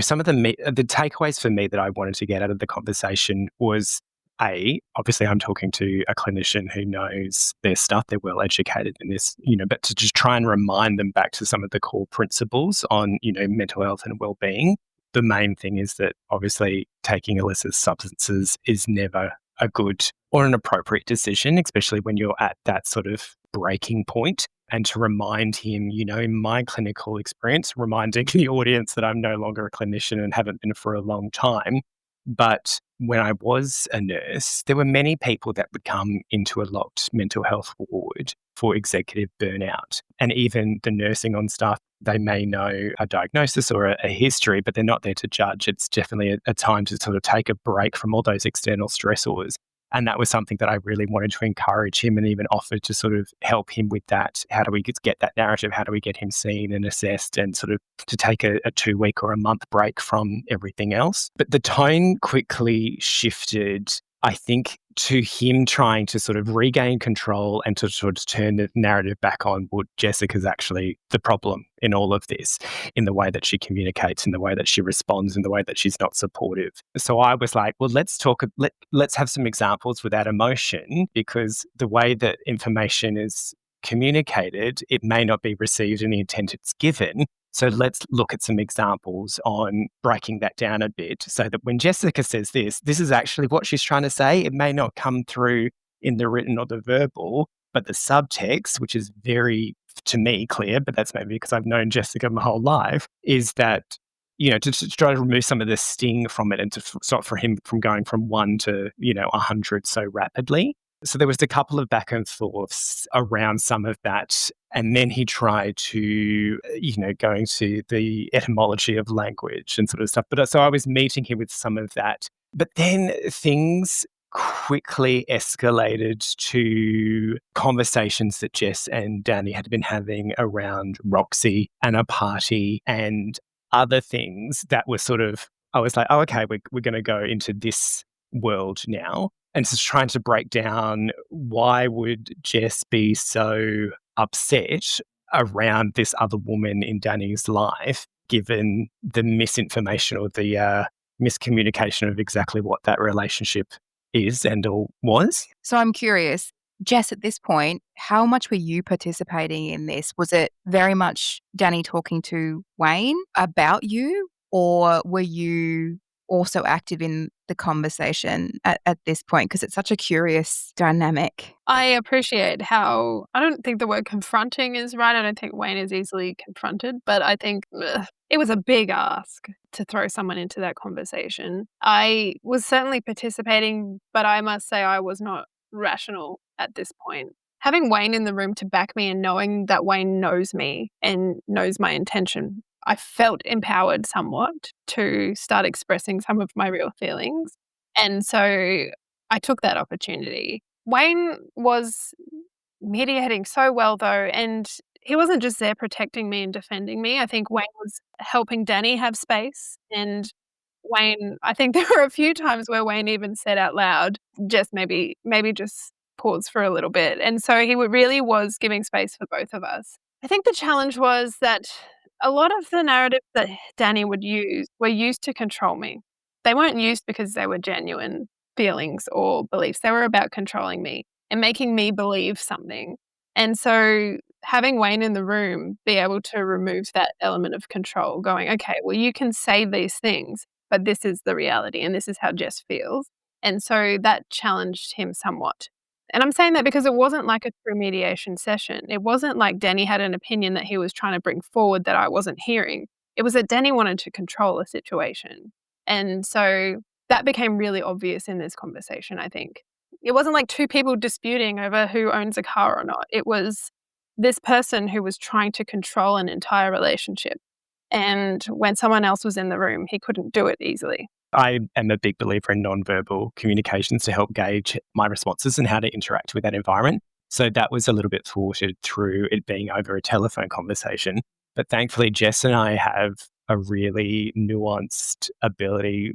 some of the takeaways for me that I wanted to get out of the conversation was, obviously I'm talking to a clinician who knows their stuff, they're well educated in this, but to just try and remind them back to some of the core principles on, mental health and well-being. The main thing is that obviously taking illicit substances is never a good or an appropriate decision, especially when you're at that sort of breaking point. And to remind him, in my clinical experience, reminding the audience that I'm no longer a clinician and haven't been for a long time. But when I was a nurse, there were many people that would come into a locked mental health ward for executive burnout. And even the nursing on staff, they may know a diagnosis or a history, but they're not there to judge. It's definitely a time to sort of take a break from all those external stressors. And that was something that I really wanted to encourage him and even offered to sort of help him with that. How do we get that narrative? How do we get him seen and assessed and sort of to take a 2-week or a month break from everything else? But the tone quickly shifted, I think, to him trying to sort of regain control and to sort of turn the narrative back on, well, Jessica's actually the problem in all of this, in the way that she communicates, in the way that she responds, in the way that she's not supportive. So I was like, well, let's have some examples without emotion, because the way that information is communicated, it may not be received in the intent it's given. So let's look at some examples on breaking that down a bit so that when Jessica says this is actually what she's trying to say. It may not come through in the written or the verbal, but the subtext, which is very, to me, clear, but that's maybe because I've known Jessica my whole life, is that, to try to remove some of the sting from it and to stop for him from going from 1 to, 100 so rapidly. So there was a couple of back and forths around some of that. And then he tried to, go into the etymology of language and sort of stuff. But so I was meeting him with some of that. But then things quickly escalated to conversations that Jess and Danni had been having around Roxi and a party and other things that were sort of, I was like, oh, okay, we're going to go into this world now. And just trying to break down why would Jess be so upset around this other woman in Danni's life, given the misinformation or the miscommunication of exactly what that relationship is and or was. So I'm curious, Jess, at this point, how much were you participating in this? Was it very much Danni talking to Wayne about you, or were you also active in the conversation at this point? Because it's such a curious dynamic. I appreciate how, I don't think the word confronting is right. I don't think Wayne is easily confronted, but I think it was a big ask to throw someone into that conversation. I was certainly participating, but I must say I was not rational at this point. Having Wayne in the room to back me and knowing that Wayne knows me and knows my intention, I felt empowered somewhat to start expressing some of my real feelings. And so I took that opportunity. Wayne was mediating so well, though, and he wasn't just there protecting me and defending me. I think Wayne was helping Danni have space. And Wayne, I think there were a few times where Wayne even said out loud, just maybe just pause for a little bit. And so he really was giving space for both of us. I think the challenge was that a lot of the narratives that Danni would use were used to control me. They weren't used because they were genuine feelings or beliefs. They were about controlling me and making me believe something. And so having Wayne in the room be able to remove that element of control, going, okay, well, you can say these things, but this is the reality and this is how Jess feels. And so that challenged him somewhat. And I'm saying that because it wasn't like a true mediation session. It wasn't like Danny had an opinion that he was trying to bring forward that I wasn't hearing. It was that Danny wanted to control a situation. And so that became really obvious in this conversation, I think. It wasn't like two people disputing over who owns a car or not. It was this person who was trying to control an entire relationship. And when someone else was in the room, he couldn't do it easily. I am a big believer in nonverbal communications to help gauge my responses and how to interact with that environment. So that was a little bit thwarted through it being over a telephone conversation. But thankfully, Jess and I have a really nuanced ability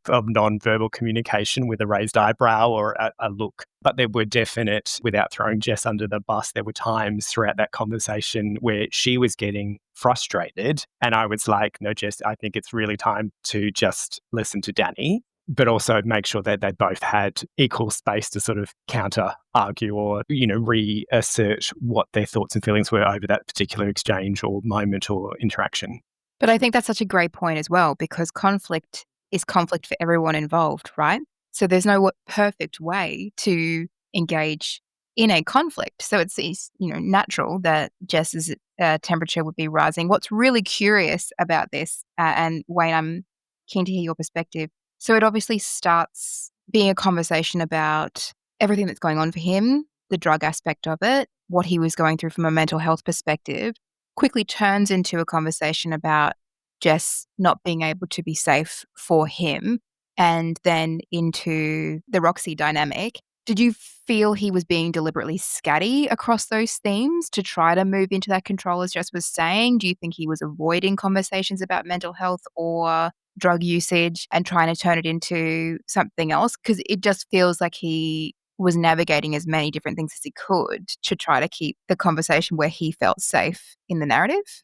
of nonverbal communication with a raised eyebrow or a look. But there were definite, without throwing Jess under the bus, there were times throughout that conversation where she was getting frustrated. And I was like, no, Jess, I think it's really time to just listen to Danni, but also make sure that they both had equal space to sort of counter argue or, reassert what their thoughts and feelings were over that particular exchange or moment or interaction. But I think that's such a great point as well, because conflict is conflict for everyone involved, right? So there's no perfect way to engage in a conflict. So it's natural that Jess's temperature would be rising. What's really curious about this, and Wayne, I'm keen to hear your perspective. So it obviously starts being a conversation about everything that's going on for him, the drug aspect of it, what he was going through from a mental health perspective, quickly turns into a conversation about Jess not being able to be safe for him, and then into the Roxi dynamic. Did you feel he was being deliberately scatty across those themes to try to move into that control, as Jess was saying? Do you think he was avoiding conversations about mental health or drug usage and trying to turn it into something else? Because it just feels like he was navigating as many different things as he could to try to keep the conversation where he felt safe in the narrative.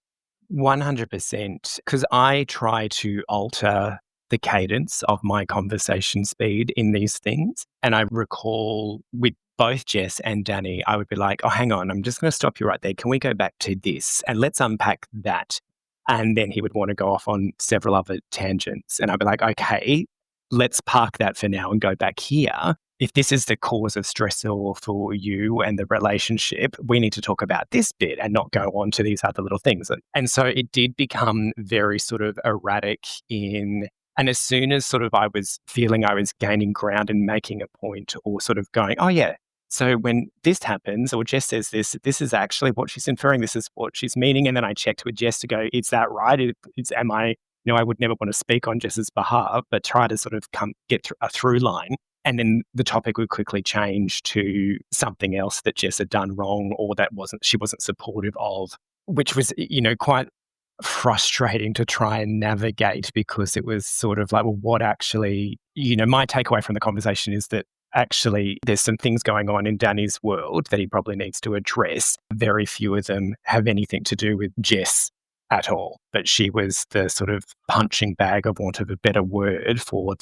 100%. Because I try to alter the cadence of my conversation speed in these things. And I recall with both Jess and Danni, I would be like, oh, hang on, I'm just going to stop you right there. Can we go back to this? And let's unpack that. And then he would want to go off on several other tangents. And I'd be like, okay, let's park that for now and go back here. If this is the cause of stress for you and the relationship, we need to talk about this bit and not go on to these other little things. And so it did become very sort of erratic and as soon as sort of I was feeling I was gaining ground and making a point or sort of going, oh yeah, so when this happens or Jess says this is actually what she's inferring, this is what she's meaning. And then I checked with Jess to go, is that right? I would never want to speak on Jess's behalf, but try to sort of get a through line. And then the topic would quickly change to something else that Jess had done wrong or that she wasn't supportive of, which was, quite frustrating to try and navigate because it was sort of like, well, what actually, my takeaway from the conversation is that actually there's some things going on in Danni's world that he probably needs to address. Very few of them have anything to do with Jess at all, but she was the sort of punching bag, of want of a better word, for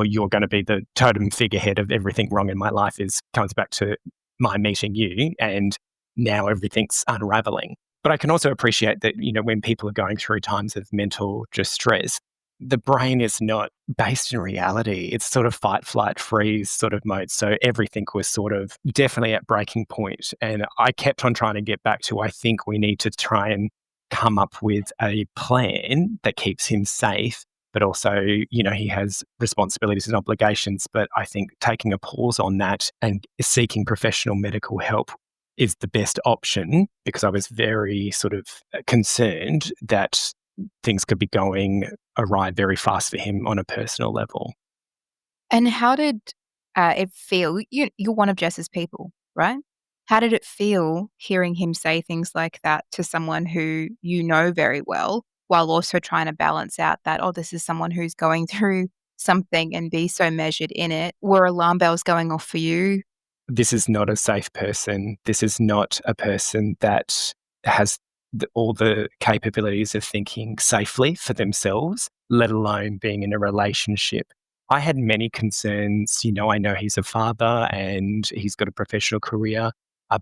you're going to be the totem figurehead of everything wrong in my life comes back to my meeting you, and now everything's unraveling. But I can also appreciate that, when people are going through times of mental distress, the brain is not based in reality. It's sort of fight, flight, freeze sort of mode. So everything was sort of definitely at breaking point. And I kept on trying to get back to, I think we need to try and come up with a plan that keeps him safe, but also, he has responsibilities and obligations. But I think taking a pause on that and seeking professional medical help is the best option, because I was very sort of concerned that things could be going awry very fast for him on a personal level. And how did it feel? You're one of Jess's people, right? How did it feel hearing him say things like that to someone who you know very well, while also trying to balance out that, oh, this is someone who's going through something, and be so measured in it? Were alarm bells going off for you? This is not a safe person. This is not a person that has all the capabilities of thinking safely for themselves, let alone being in a relationship. I had many concerns. I know he's a father and he's got a professional career.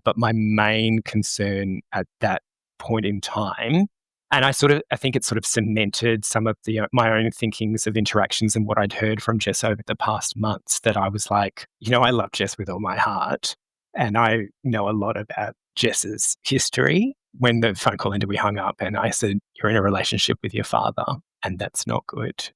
But my main concern at that point in time, and I think it sort of cemented some of my own thinkings of interactions and what I'd heard from Jess over the past months, that I was like, I love Jess with all my heart. And I know a lot about Jess's history. When the phone call ended, we hung up and I said, "You're in a relationship with your father and that's not good.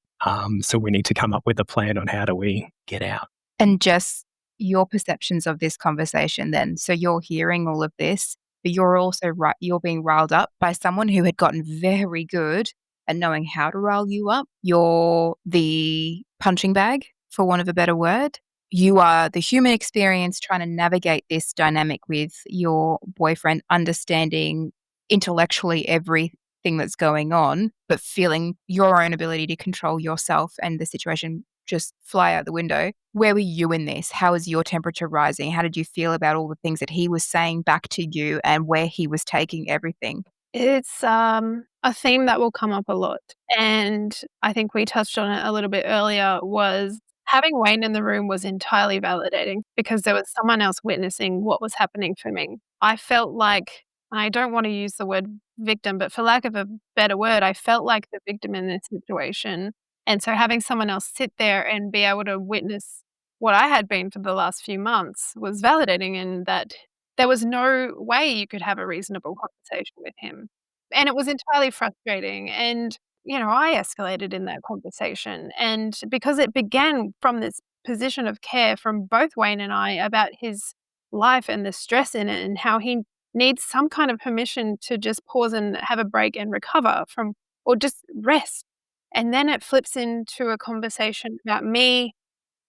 So we need to come up with a plan on how do we get out." And Jess, your perceptions of this conversation then. So you're hearing all of this, but you're also you're being riled up by someone who had gotten very good at knowing how to rile you up. You're the punching bag, for want of a better word. You are the human experience trying to navigate this dynamic with your boyfriend, understanding intellectually everything that's going on, but feeling your own ability to control yourself and the situation just fly out the window. Where were you in this? How was your temperature rising? How did you feel about all the things that he was saying back to you and where he was taking everything? It's a theme that will come up a lot. And I think we touched on it a little bit earlier, was having Wayne in the room was entirely validating because there was someone else witnessing what was happening for me. I felt like, I don't want to use the word victim, but for lack of a better word, I felt like the victim in this situation. And so having someone else sit there and be able to witness what I had been for the last few months was validating, in that there was no way you could have a reasonable conversation with him. And it was entirely frustrating. And, I escalated in that conversation. And because it began from this position of care from both Wayne and I about his life and the stress in it, and how he needs some kind of permission to just pause and have a break and recover from, or just rest. And then it flips into a conversation about me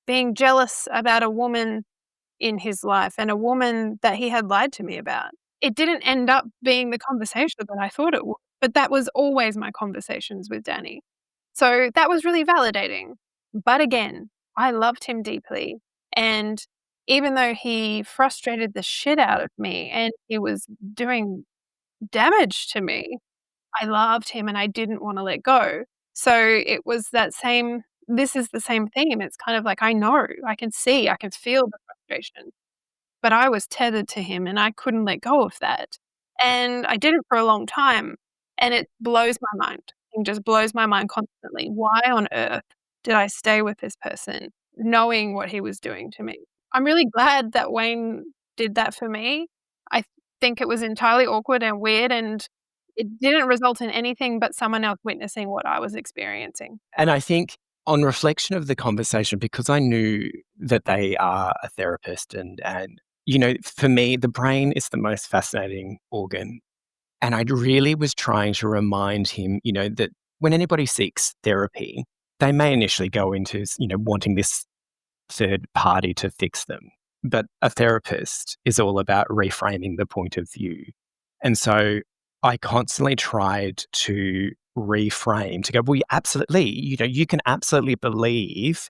being jealous about a woman in his life, and a woman that he had lied to me about. It didn't end up being the conversation that I thought it would, but that was always my conversations with Danni. So that was really validating. But again, I loved him deeply. And even though he frustrated the shit out of me and he was doing damage to me, I loved him and I didn't want to let go. So it was this is the same theme. It's kind of like, I know, I can see, I can feel the frustration, but I was tethered to him and I couldn't let go of that. And I did it for a long time, and it blows my mind. It just blows my mind constantly. Why on earth did I stay with this person knowing what he was doing to me? I'm really glad that Wayne did that for me. I think it was entirely awkward and weird, and it didn't result in anything but someone else witnessing what I was experiencing. And I think on reflection of the conversation, because I knew that they are a therapist and for me, the brain is the most fascinating organ. And I really was trying to remind him, that when anybody seeks therapy, they may initially go into, wanting this third party to fix them. But a therapist is all about reframing the point of view. And so I constantly tried to reframe, to go, well, absolutely, you can absolutely believe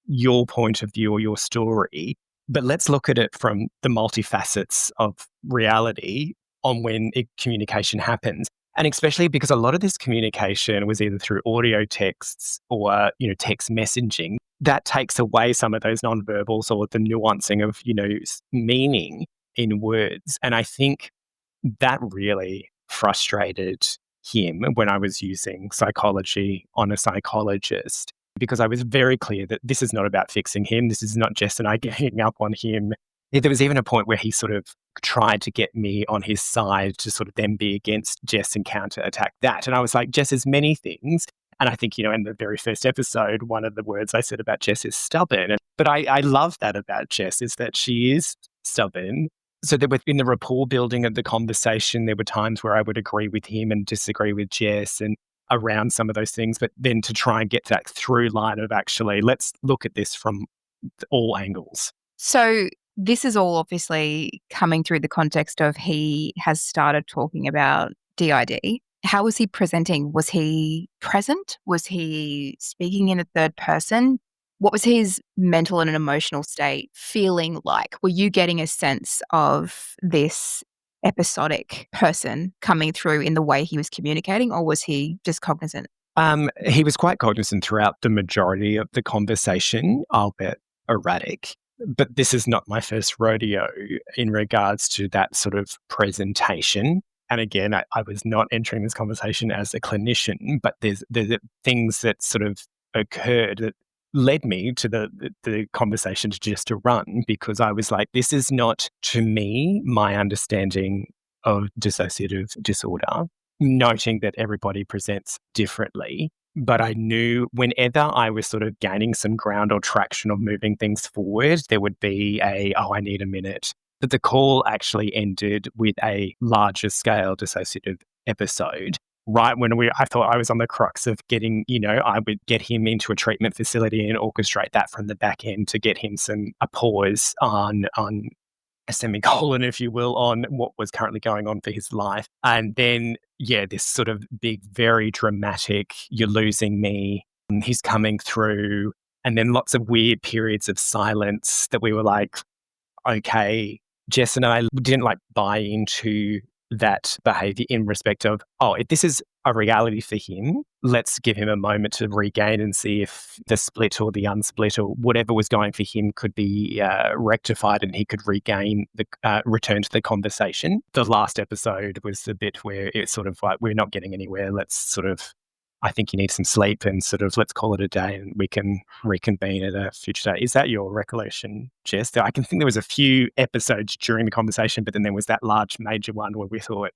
your point of view or your story, but let's look at it from the multifacets of reality on when communication happens. And especially because a lot of this communication was either through audio texts or, text messaging, that takes away some of those nonverbals or the nuancing of, meaning in words. And I think that really frustrated him when I was using psychology on a psychologist, because I was very clear that this is not about fixing him. This is not Jess and I getting up on him. There was even a point where he sort of tried to get me on his side to sort of then be against Jess and counterattack that. And I was like, Jess is many things. And I think, in the very first episode, one of the words I said about Jess is stubborn. But I love that about Jess, is that she is stubborn. So there in the rapport building of the conversation, there were times where I would agree with him and disagree with Jess and around some of those things, but then to try and get that through line of actually, let's look at this from all angles. So this is all obviously coming through the context of he has started talking about DID. How was he presenting? Was he present? Was he speaking in a third person? What was his mental and emotional state feeling like? Were you getting a sense of this episodic person coming through in the way he was communicating, or was he just cognizant? He was quite cognizant throughout the majority of the conversation, albeit erratic. But this is not my first rodeo in regards to that sort of presentation. And again, I was not entering this conversation as a clinician, but there's things that sort of occurred that led me to the conversation to run, because I was like, this is not, to me, my understanding of dissociative disorder, noting that everybody presents differently. But I knew whenever I was sort of gaining some ground or traction or moving things forward, there would be I need a minute. But the call actually ended with a larger scale dissociative episode. Right when I thought I was on the crux of getting, I would get him into a treatment facility and orchestrate that from the back end to get him a pause on a semicolon, if you will, on what was currently going on for his life. And then, this sort of big, very dramatic, you're losing me, he's coming through, and then lots of weird periods of silence that we were like, okay, Jess and I didn't buy into that behavior in respect of, if this is a reality for him, let's give him a moment to regain and see if the split or the unsplit or whatever was going for him could be rectified and he could regain return to the conversation. The last episode was the bit where it's sort of like, we're not getting anywhere. Let's sort of, I think you need some sleep and sort of let's call it a day and we can reconvene at a future date. Is that your recollection, Jess? I can think there was a few episodes during the conversation, but then there was that large major one where we thought,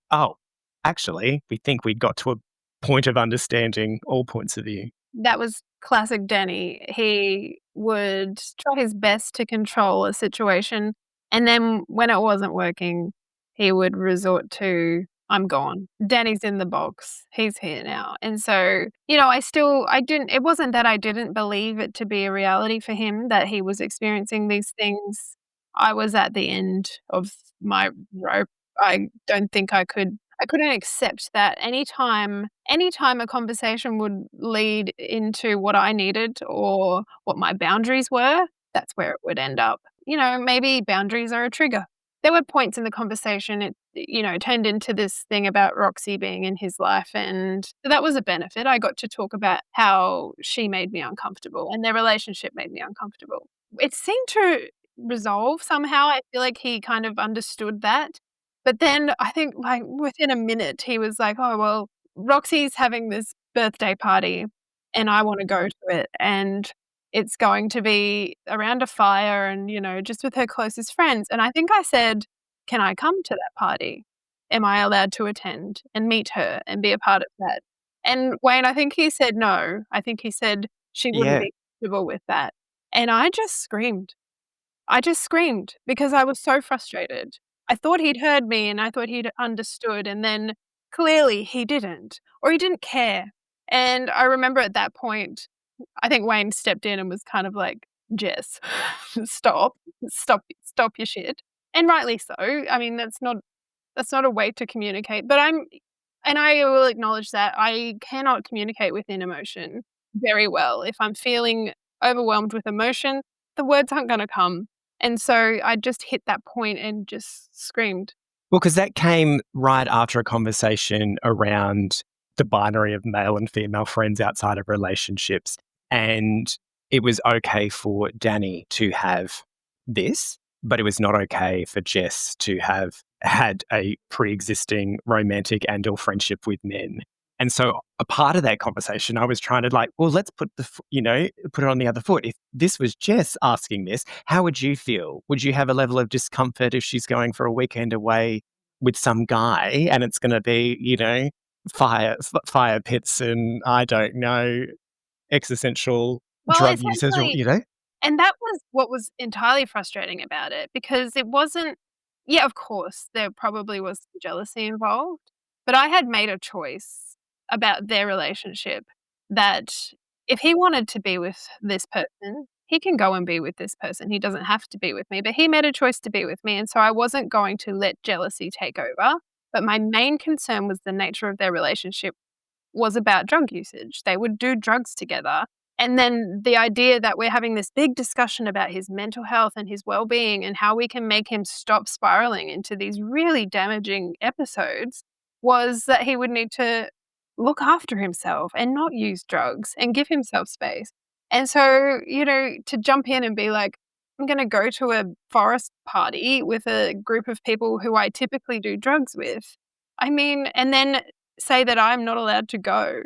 actually, we think we got to a point of understanding all points of view. That was classic Danni. He would try his best to control a situation, and then when it wasn't working, he would resort to, I'm gone. Danny's in the box. He's here now. And so, it wasn't that I didn't believe it to be a reality for him that he was experiencing these things. I was at the end of my rope. I don't think I couldn't accept that anytime a conversation would lead into what I needed or what my boundaries were, that's where it would end up. Maybe boundaries are a trigger. There were points in the conversation, it turned into this thing about Roxi being in his life, and that was a benefit. I got to talk about how she made me uncomfortable and their relationship made me uncomfortable. It seemed to resolve somehow. I feel like he kind of understood that. But then I think within a minute he was like, oh, well, Roxy's having this birthday party and I want to go to it. And it's going to be around a fire and, just with her closest friends. And I think I said, can I come to that party? Am I allowed to attend and meet her and be a part of that? And Wayne, I think he said no. I think he said she wouldn't be comfortable with that. And I just screamed. Because I was so frustrated. I thought he'd heard me and I thought he'd understood, and then clearly he didn't, or he didn't care. And I remember at that point, I think Wayne stepped in and was kind of like, Jess, stop your shit. And rightly so. I mean, that's not a way to communicate. But I will acknowledge that I cannot communicate within emotion very well. If I'm feeling overwhelmed with emotion, the words aren't going to come. And so I just hit that point and just screamed. Well, because that came right after a conversation around the binary of male and female friends outside of relationships. And it was okay for Danni to have this, but it was not okay for Jess to have had a pre-existing romantic and or friendship with men. And so a part of that conversation, I was trying to let's put put it on the other foot. If this was Jess asking this, how would you feel? Would you have a level of discomfort if she's going for a weekend away with some guy and it's going to be, fire pits and I don't know, existential drug users, And that was what was entirely frustrating about it, because it wasn't, of course, there probably was some jealousy involved, but I had made a choice about their relationship that if he wanted to be with this person, he can go and be with this person. He doesn't have to be with me, but he made a choice to be with me. And so I wasn't going to let jealousy take over. But my main concern was the nature of their relationship was about drug usage. They would do drugs together. And then the idea that we're having this big discussion about his mental health and his well-being and how we can make him stop spiraling into these really damaging episodes was that he would need to look after himself and not use drugs and give himself space. And so, to jump in and be like, I'm going to go to a forest party with a group of people who I typically do drugs with. I mean, and then say that I'm not allowed to go.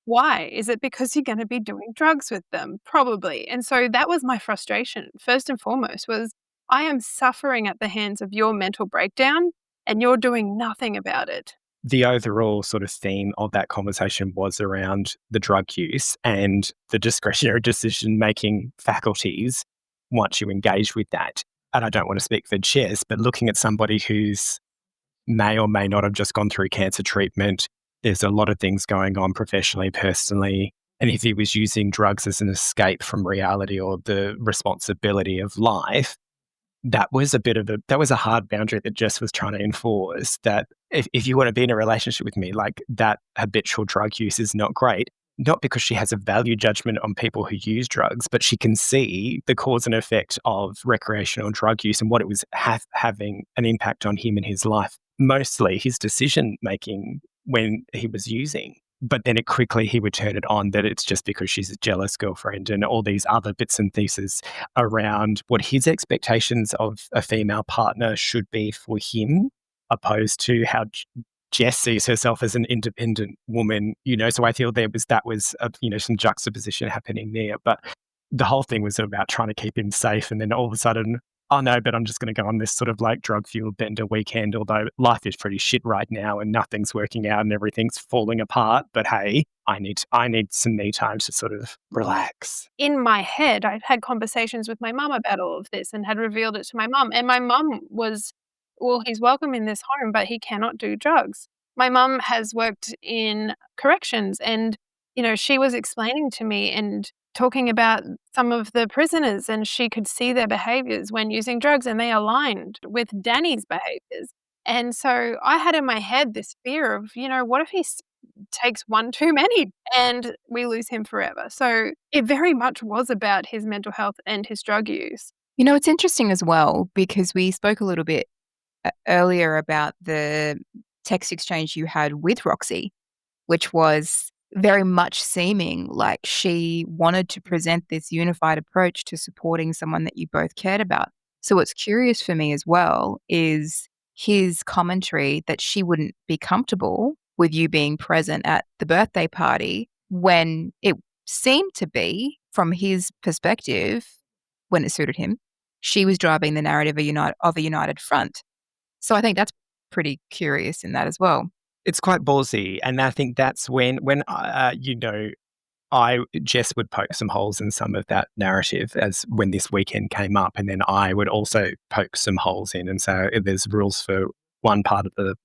Why? Is it because you're going to be doing drugs with them? Probably. And so that was my frustration. First and foremost was I am suffering at the hands of your mental breakdown and you're doing nothing about it. The overall sort of theme of that conversation was around the drug use and the discretionary decision-making faculties once you engage with that. And I don't want to speak for Jess, but looking at somebody who's may or may not have just gone through cancer treatment, there's a lot of things going on professionally, personally. And if he was using drugs as an escape from reality or the responsibility of life, that was a hard boundary that Jess was trying to enforce, that if you want to be in a relationship with me, like that habitual drug use is not great, not because she has a value judgment on people who use drugs, but she can see the cause and effect of recreational drug use and what it was having an impact on him and his life, mostly his decision making when he was using. But then he would turn it on that it's just because she's a jealous girlfriend and all these other bits and pieces around what his expectations of a female partner should be for him, opposed to how Jess sees herself as an independent woman, so I feel that was some juxtaposition happening there. But the whole thing was about trying to keep him safe. And then all of a sudden, oh no, but I'm just going to go on this sort of like drug-fueled bender weekend, although life is pretty shit right now and nothing's working out and everything's falling apart. But hey, I need some me time to sort of relax. In my head, I'd had conversations with my mum about all of this and had revealed it to my mum. And my mum was, well, he's welcome in this home, but he cannot do drugs. My mum has worked in corrections and, she was explaining to me and talking about some of the prisoners, and she could see their behaviors when using drugs and they aligned with Danni's behaviors. And so I had in my head this fear of, what if he takes one too many and we lose him forever? So it very much was about his mental health and his drug use. It's interesting as well because we spoke a little bit earlier about the text exchange you had with Roxi, which was very much seeming like she wanted to present this unified approach to supporting someone that you both cared about. So what's curious for me as well is his commentary that she wouldn't be comfortable with you being present at the birthday party when it seemed to be, from his perspective, when it suited him, she was driving the narrative of a united front. So I think that's pretty curious in that as well. It's quite ballsy, and I think that's when Jess would poke some holes in some of that narrative as when this weekend came up, and then I would also poke some holes in and say there's rules for one part of the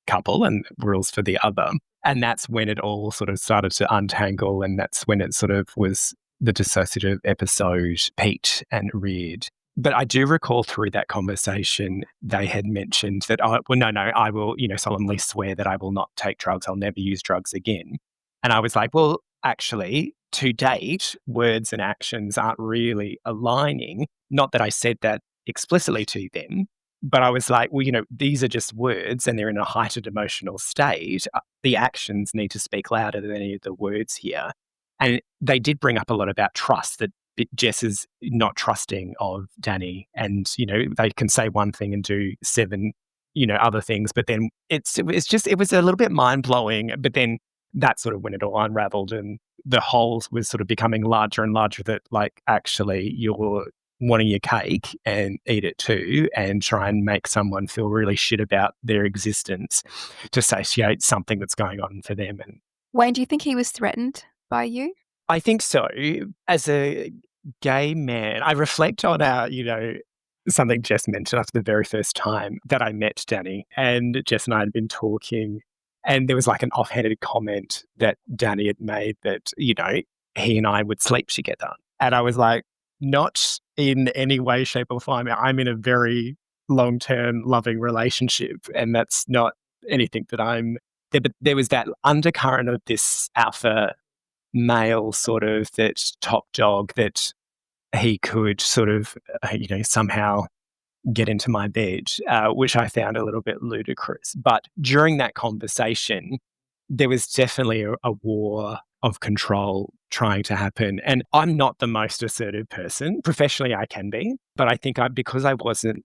couple and rules for the other, and that's when it all sort of started to untangle, and that's when it sort of was the dissociative episode peaked and reared. But I do recall through that conversation, they had mentioned that, I will, solemnly swear that I will not take drugs. I'll never use drugs again. And I was like, well, actually, to date, words and actions aren't really aligning. Not that I said that explicitly to them, but I was like, well, these are just words and they're in a heightened emotional state. The actions need to speak louder than any of the words here. And they did bring up a lot about trust, that Jess is not trusting of Danni, and they can say one thing and do seven other things, but then it was a little bit mind-blowing. But then that's sort of when it all unraveled and the holes was sort of becoming larger and larger, that like actually you're wanting your cake and eat it too and try and make someone feel really shit about their existence to satiate something that's going on for them. And Wayne, do you think he was threatened by you? I think so. As a gay man, I reflect on something Jess mentioned after the very first time that I met Danni, and Jess and I had been talking, and there was like an offhanded comment that Danni had made that, he and I would sleep together. And I was like, not in any way, shape or form. I'm in a very long-term loving relationship, and that's not anything that I'm there. But there was that undercurrent of this alpha male sort of, that top dog, that he could sort of, somehow get into my bed, which I found a little bit ludicrous. But during that conversation, there was definitely a war of control trying to happen. And I'm not the most assertive person. Professionally, I can be, but I think because I wasn't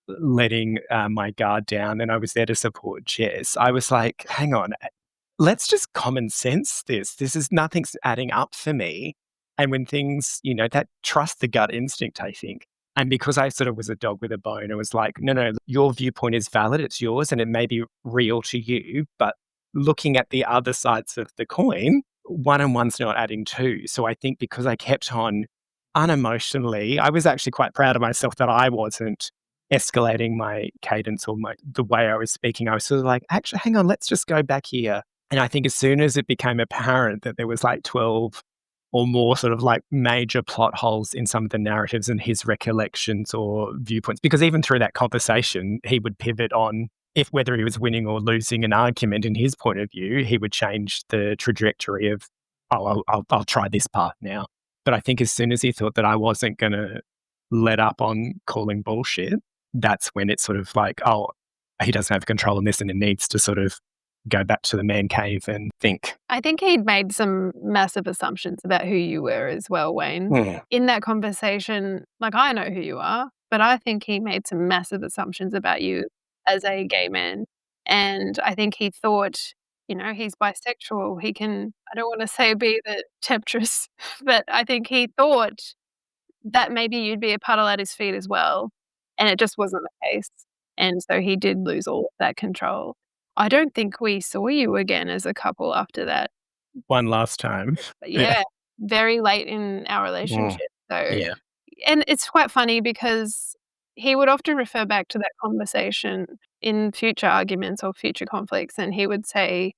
letting my guard down and I was there to support Jess, I was like, hang on, let's just common sense this. This is nothing's adding up for me. And when things, that trust the gut instinct, I think. And because I sort of was a dog with a bone, I was like, no, your viewpoint is valid. It's yours and it may be real to you. But looking at the other sides of the coin, one and one's not adding two. So I think because I kept on unemotionally, I was actually quite proud of myself that I wasn't escalating my cadence or the way I was speaking. I was sort of like, actually, hang on, let's just go back here. And I think as soon as it became apparent that there was like 12 or more sort of like major plot holes in some of the narratives and his recollections or viewpoints, because even through that conversation, he would pivot on whether he was winning or losing an argument in his point of view, he would change the trajectory of, I'll try this path now. But I think as soon as he thought that I wasn't going to let up on calling bullshit, that's when it's sort of like, he doesn't have control in this and it needs to sort of go back to the man cave and think. I think he'd made some massive assumptions about who you were as well, Wayne. Mm. In that conversation, like, I know who you are, but I think he made some massive assumptions about you as a gay man. And I think he thought, he's bisexual. He can, I don't want to say be the temptress, but I think he thought that maybe you'd be a puddle at his feet as well. And it just wasn't the case. And so he did lose all of that control. I don't think we saw you again as a couple after that. One last time. But yeah, very late in our relationship. So, Yeah. and it's quite funny because he would often refer back to that conversation in future arguments or future conflicts, and he would say,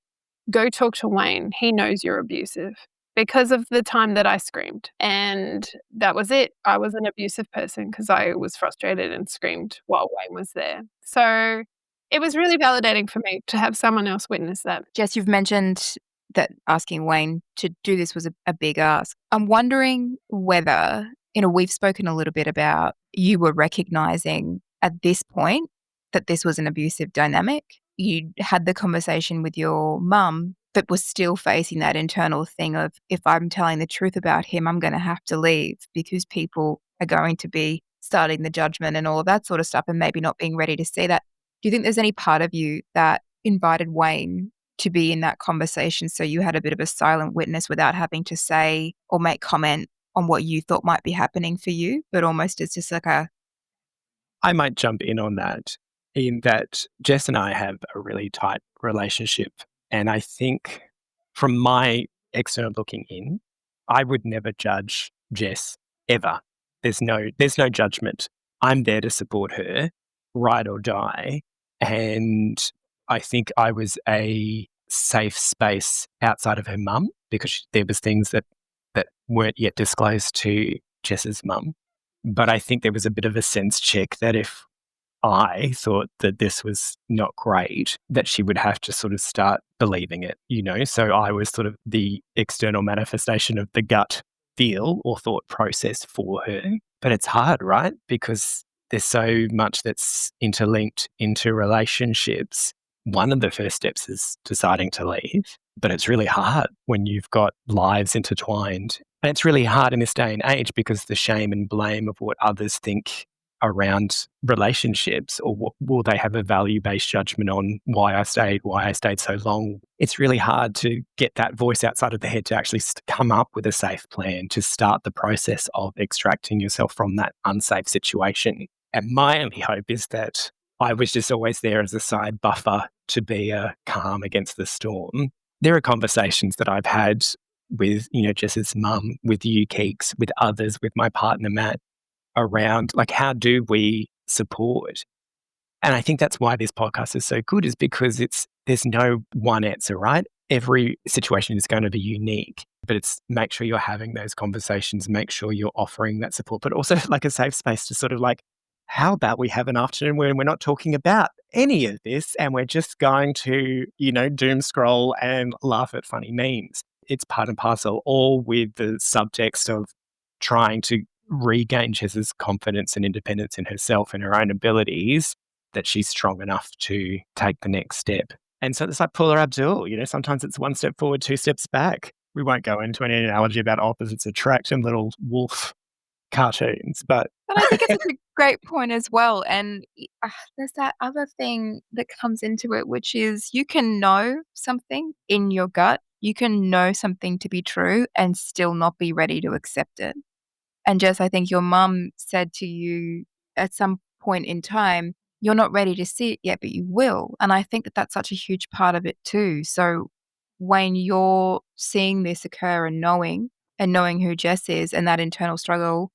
go talk to Wayne. He knows you're abusive, because of the time that I screamed. And that was it. I was an abusive person because I was frustrated and screamed while Wayne was there. So it was really validating for me to have someone else witness that. Jess, you've mentioned that asking Wayne to do this was a big ask. I'm wondering whether, we've spoken a little bit about you were recognizing at this point that this was an abusive dynamic. You had the conversation with your mum, but was still facing that internal thing of, if I'm telling the truth about him, I'm going to have to leave because people are going to be starting the judgment and all of that sort of stuff and maybe not being ready to see that. Do you think there's any part of you that invited Wayne to be in that conversation so you had a bit of a silent witness without having to say or make comment on what you thought might be happening for you, but almost it's just like I might jump in on that, in that Jess and I have a really tight relationship. And I think from my external looking in, I would never judge Jess ever. There's no judgment. I'm there to support her, ride or die. And I think I was a safe space outside of her mum because there was things that weren't yet disclosed to Jess's mum. But I think there was a bit of a sense check that if I thought that this was not great, that she would have to sort of start believing it, So I was sort of the external manifestation of the gut feel or thought process for her. But it's hard, right? Because there's so much that's interlinked into relationships. One of the first steps is deciding to leave, but it's really hard when you've got lives intertwined. And it's really hard in this day and age because the shame and blame of what others think around relationships, or will they have a value-based judgment on why I stayed so long. It's really hard to get that voice outside of the head to actually come up with a safe plan to start the process of extracting yourself from that unsafe situation. And my only hope is that I was just always there as a side buffer to be a calm against the storm. There are conversations that I've had with, Jess's mum, with you, Keeks, with others, with my partner, Matt, around like, how do we support? And I think that's why this podcast is so good, is because there's no one answer, right? Every situation is going to be unique, but it's make sure you're having those conversations, make sure you're offering that support, but also like a safe space to sort of like, how about we have an afternoon where we're not talking about any of this and we're just going to, doom scroll and laugh at funny memes. It's part and parcel, all with the subtext of trying to regain Jess's confidence and independence in herself and her own abilities, that she's strong enough to take the next step. And so it's like Paula Abdul, sometimes it's one step forward, two steps back. We won't go into any analogy about opposites attract and little wolf cartoons, but But I think it's a great point as well. And there's that other thing that comes into it, which is you can know something in your gut. You can know something to be true and still not be ready to accept it. And Jess, I think your mum said to you at some point in time, you're not ready to see it yet, but you will. And I think that that's such a huge part of it too. So when you're seeing this occur and knowing who Jess is and that internal struggle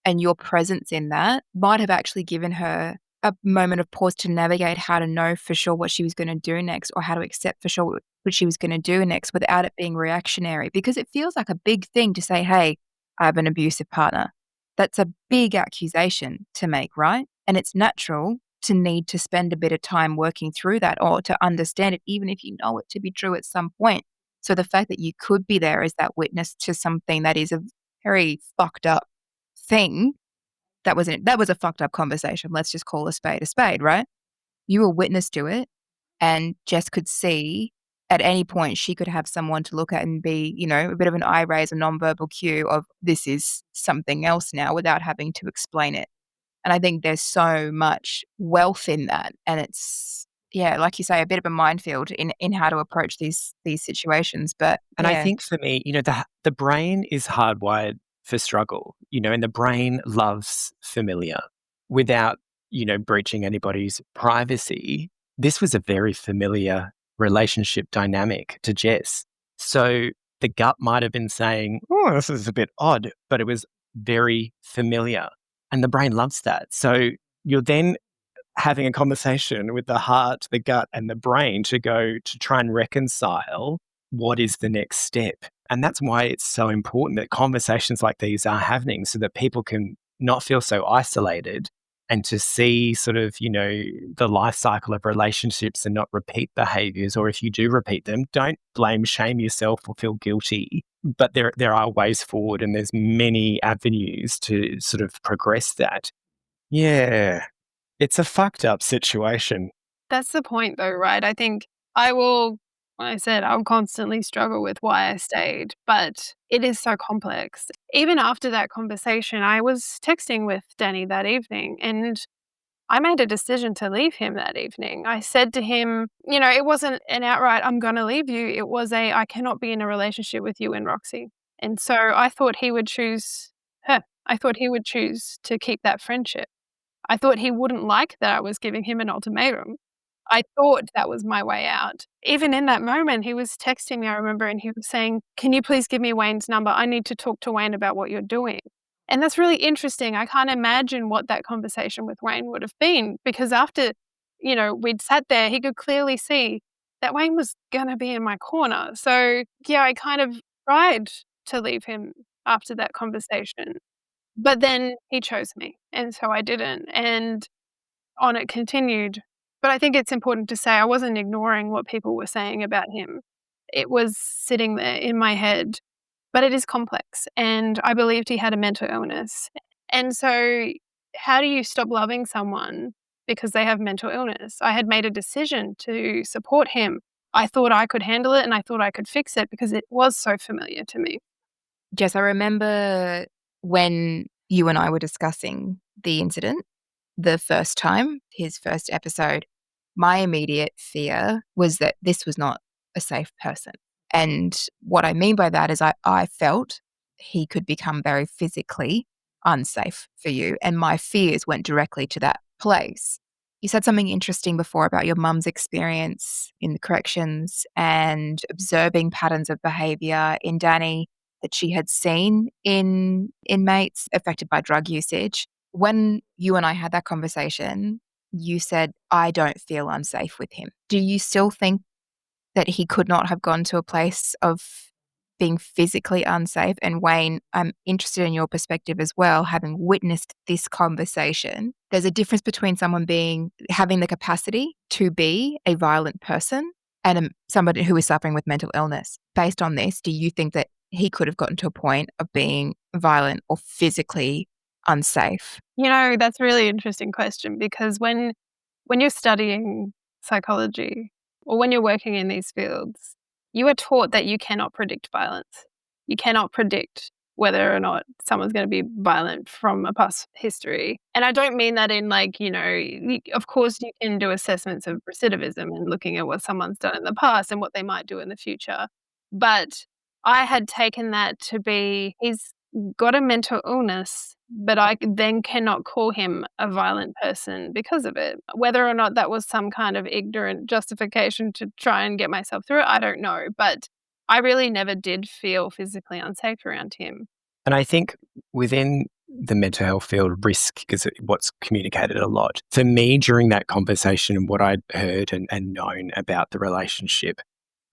and your presence in that might have actually given her a moment of pause to navigate how to know for sure what she was going to do next or how to accept for sure what she was going to do next without it being reactionary. Because it feels like a big thing to say, hey, I have an abusive partner. That's a big accusation to make, right? And it's natural to need to spend a bit of time working through that or to understand it, even if you know it to be true at some point. So the fact that you could be there as that witness to something that is a very fucked up thing, that was a fucked up conversation. Let's just call a spade, right? You were witness to it, and Jess could see at any point she could have someone to look at and be, a bit of an eye raise, a nonverbal cue of this is something else now without having to explain it. And I think there's so much wealth in that, and it's like you say, a bit of a minefield in how to approach these situations. But and I think for me, the brain is hardwired for struggle, and the brain loves familiar without, breaching anybody's privacy. This was a very familiar relationship dynamic to Jess. So the gut might have been saying, oh, this is a bit odd, but it was very familiar. And the brain loves that. So you're then having a conversation with the heart, the gut, and the brain to go to try and reconcile what is the next step. And that's why it's so important that conversations like these are happening so that people can not feel so isolated and to see sort of, the life cycle of relationships and not repeat behaviors. Or if you do repeat them, don't blame, shame yourself or feel guilty. But there are ways forward and there's many avenues to sort of progress that. Yeah. It's a fucked up situation. That's the point though, right? I think I'll constantly struggle with why I stayed, but it is so complex. Even after that conversation, I was texting with Danni that evening and I made a decision to leave him that evening. I said to him, it wasn't an outright, I'm going to leave you. It was I cannot be in a relationship with you and Roxi. And so I thought he would choose her. I thought he would choose to keep that friendship. I thought he wouldn't like that I was giving him an ultimatum. I thought that was my way out. Even in that moment, he was texting me, I remember, and he was saying, "Can you please give me Wayne's number? I need to talk to Wayne about what you're doing." And that's really interesting. I can't imagine what that conversation with Wayne would have been because after, we'd sat there, he could clearly see that Wayne was going to be in my corner. So, yeah, I kind of tried to leave him after that conversation. But then he chose me, and so I didn't, and on it continued. But I think it's important to say I wasn't ignoring what people were saying about him. It was sitting there in my head, but it is complex, and I believed he had a mental illness. And so how do you stop loving someone because they have mental illness? I had made a decision to support him. I thought I could handle it, and I thought I could fix it because it was so familiar to me. Jess, I remember when you and I were discussing the incident the first time, his first episode, my immediate fear was that this was not a safe person. And what I mean by that is I felt he could become very physically unsafe for you. And my fears went directly to that place. You said something interesting before about your mum's experience in the corrections and observing patterns of behavior in Danni that she had seen in inmates affected by drug usage. When you and I had that conversation, you said, I don't feel unsafe with him. Do you still think that he could not have gone to a place of being physically unsafe? And Wayne, I'm interested in your perspective as well, having witnessed this conversation. There's a difference between someone having the capacity to be a violent person and somebody who is suffering with mental illness. Based on this, do you think that he could have gotten to a point of being violent or physically unsafe? That's a really interesting question because when you're studying psychology or when you're working in these fields, You are taught that you cannot predict violence. You cannot predict whether or not someone's going to be violent from a past history. And I don't mean that in like, of course you can do assessments of recidivism and looking at what someone's done in the past and what they might do in the future. But I had taken that to be, he's got a mental illness, but I then cannot call him a violent person because of it. Whether or not that was some kind of ignorant justification to try and get myself through it, I don't know. But I really never did feel physically unsafe around him. And I think within the mental health field, risk is what's communicated a lot. For me, during that conversation and what I'd heard and known about the relationship,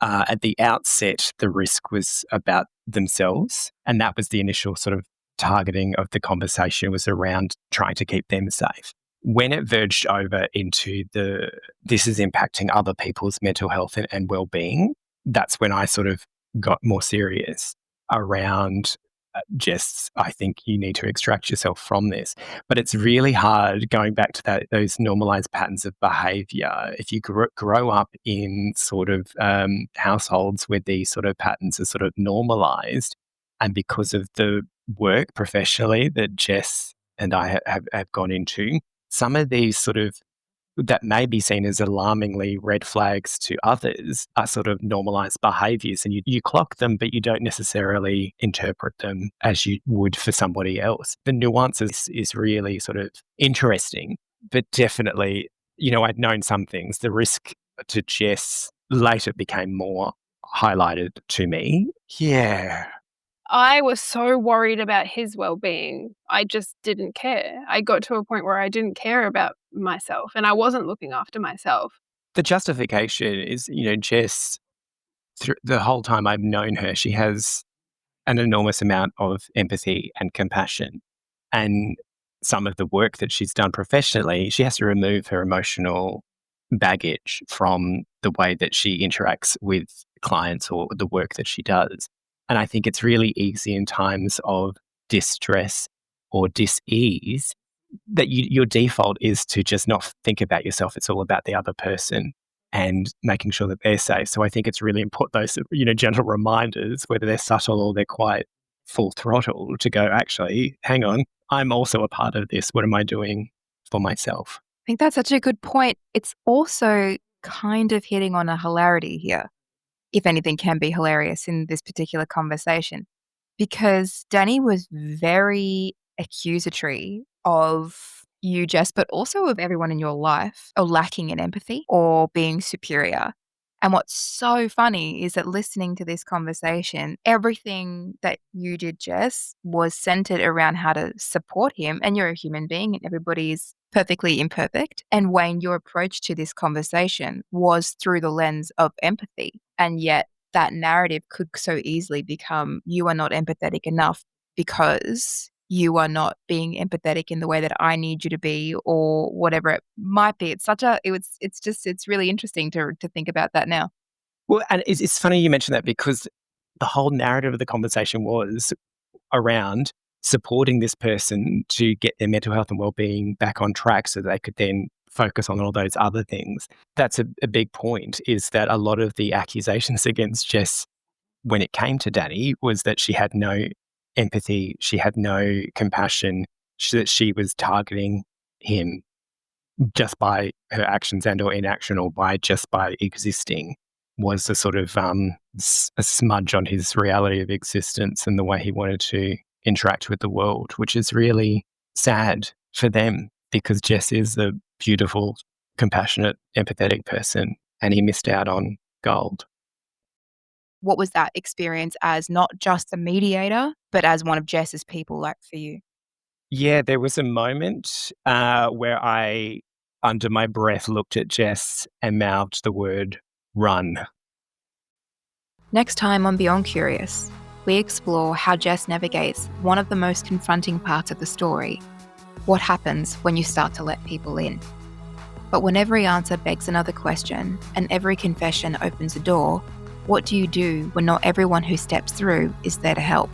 at the outset, the risk was about themselves. And that was the initial sort of targeting of the conversation, was around trying to keep them safe. When it verged over into this is impacting other people's mental health and well-being, that's when I sort of got more serious around Jess, I think you need to extract yourself from this. But it's really hard going back to those normalized patterns of behavior. If you grow up in sort of households where these sort of patterns are sort of normalized, and because of the work professionally that Jess and I have gone into, some of these sort of that may be seen as alarmingly red flags to others are sort of normalized behaviors, and you clock them, but you don't necessarily interpret them as you would for somebody else. The nuances is really sort of interesting, but definitely, I'd known some things. The risk to Jess later became more highlighted to me. Yeah. I was so worried about his well-being. I just didn't care. I got to a point where I didn't care about myself and I wasn't looking after myself. The justification is, Jess, the whole time I've known her, she has an enormous amount of empathy and compassion. And some of the work that she's done professionally, she has to remove her emotional baggage from the way that she interacts with clients or the work that she does. And I think it's really easy in times of distress or dis-ease that your default is to just not think about yourself. It's all about the other person and making sure that they're safe. So I think it's really important, those, gentle reminders, whether they're subtle or they're quite full throttle, to go, actually, hang on, I'm also a part of this. What am I doing for myself? I think that's such a good point. It's also kind of hitting on a hilarity here, if anything can be hilarious in this particular conversation, because Danni was very accusatory of you, Jess, but also of everyone in your life, or lacking in empathy or being superior. And what's so funny is that listening to this conversation, everything that you did, Jess, was centered around how to support him. And you're a human being and everybody's perfectly imperfect. And Wayne, your approach to this conversation was through the lens of empathy. And yet that narrative could so easily become, you are not empathetic enough because you are not being empathetic in the way that I need you to be, or whatever it might be. It's really interesting to think about that now. Well, and it's funny you mentioned that, because the whole narrative of the conversation was around supporting this person to get their mental health and well-being back on track so they could then focus on all those other things. That's a big point, is that a lot of the accusations against Jess when it came to Danni was that she had no empathy, she had no compassion, that she was targeting him just by her actions and or inaction, or by existing, was a sort of a smudge on his reality of existence and the way he wanted to interact with the world, which is really sad for them, because Jess is a beautiful, compassionate, empathetic person, and he missed out on gold. What was that experience as, not just a mediator, but as one of Jess's people, like for you? Yeah, there was a moment where I, under my breath, looked at Jess and mouthed the word run. Next time on Beyond Curious, we explore how Jess navigates one of the most confronting parts of the story: what happens when you start to let people in. But when every answer begs another question and every confession opens a door, what do you do when not everyone who steps through is there to help?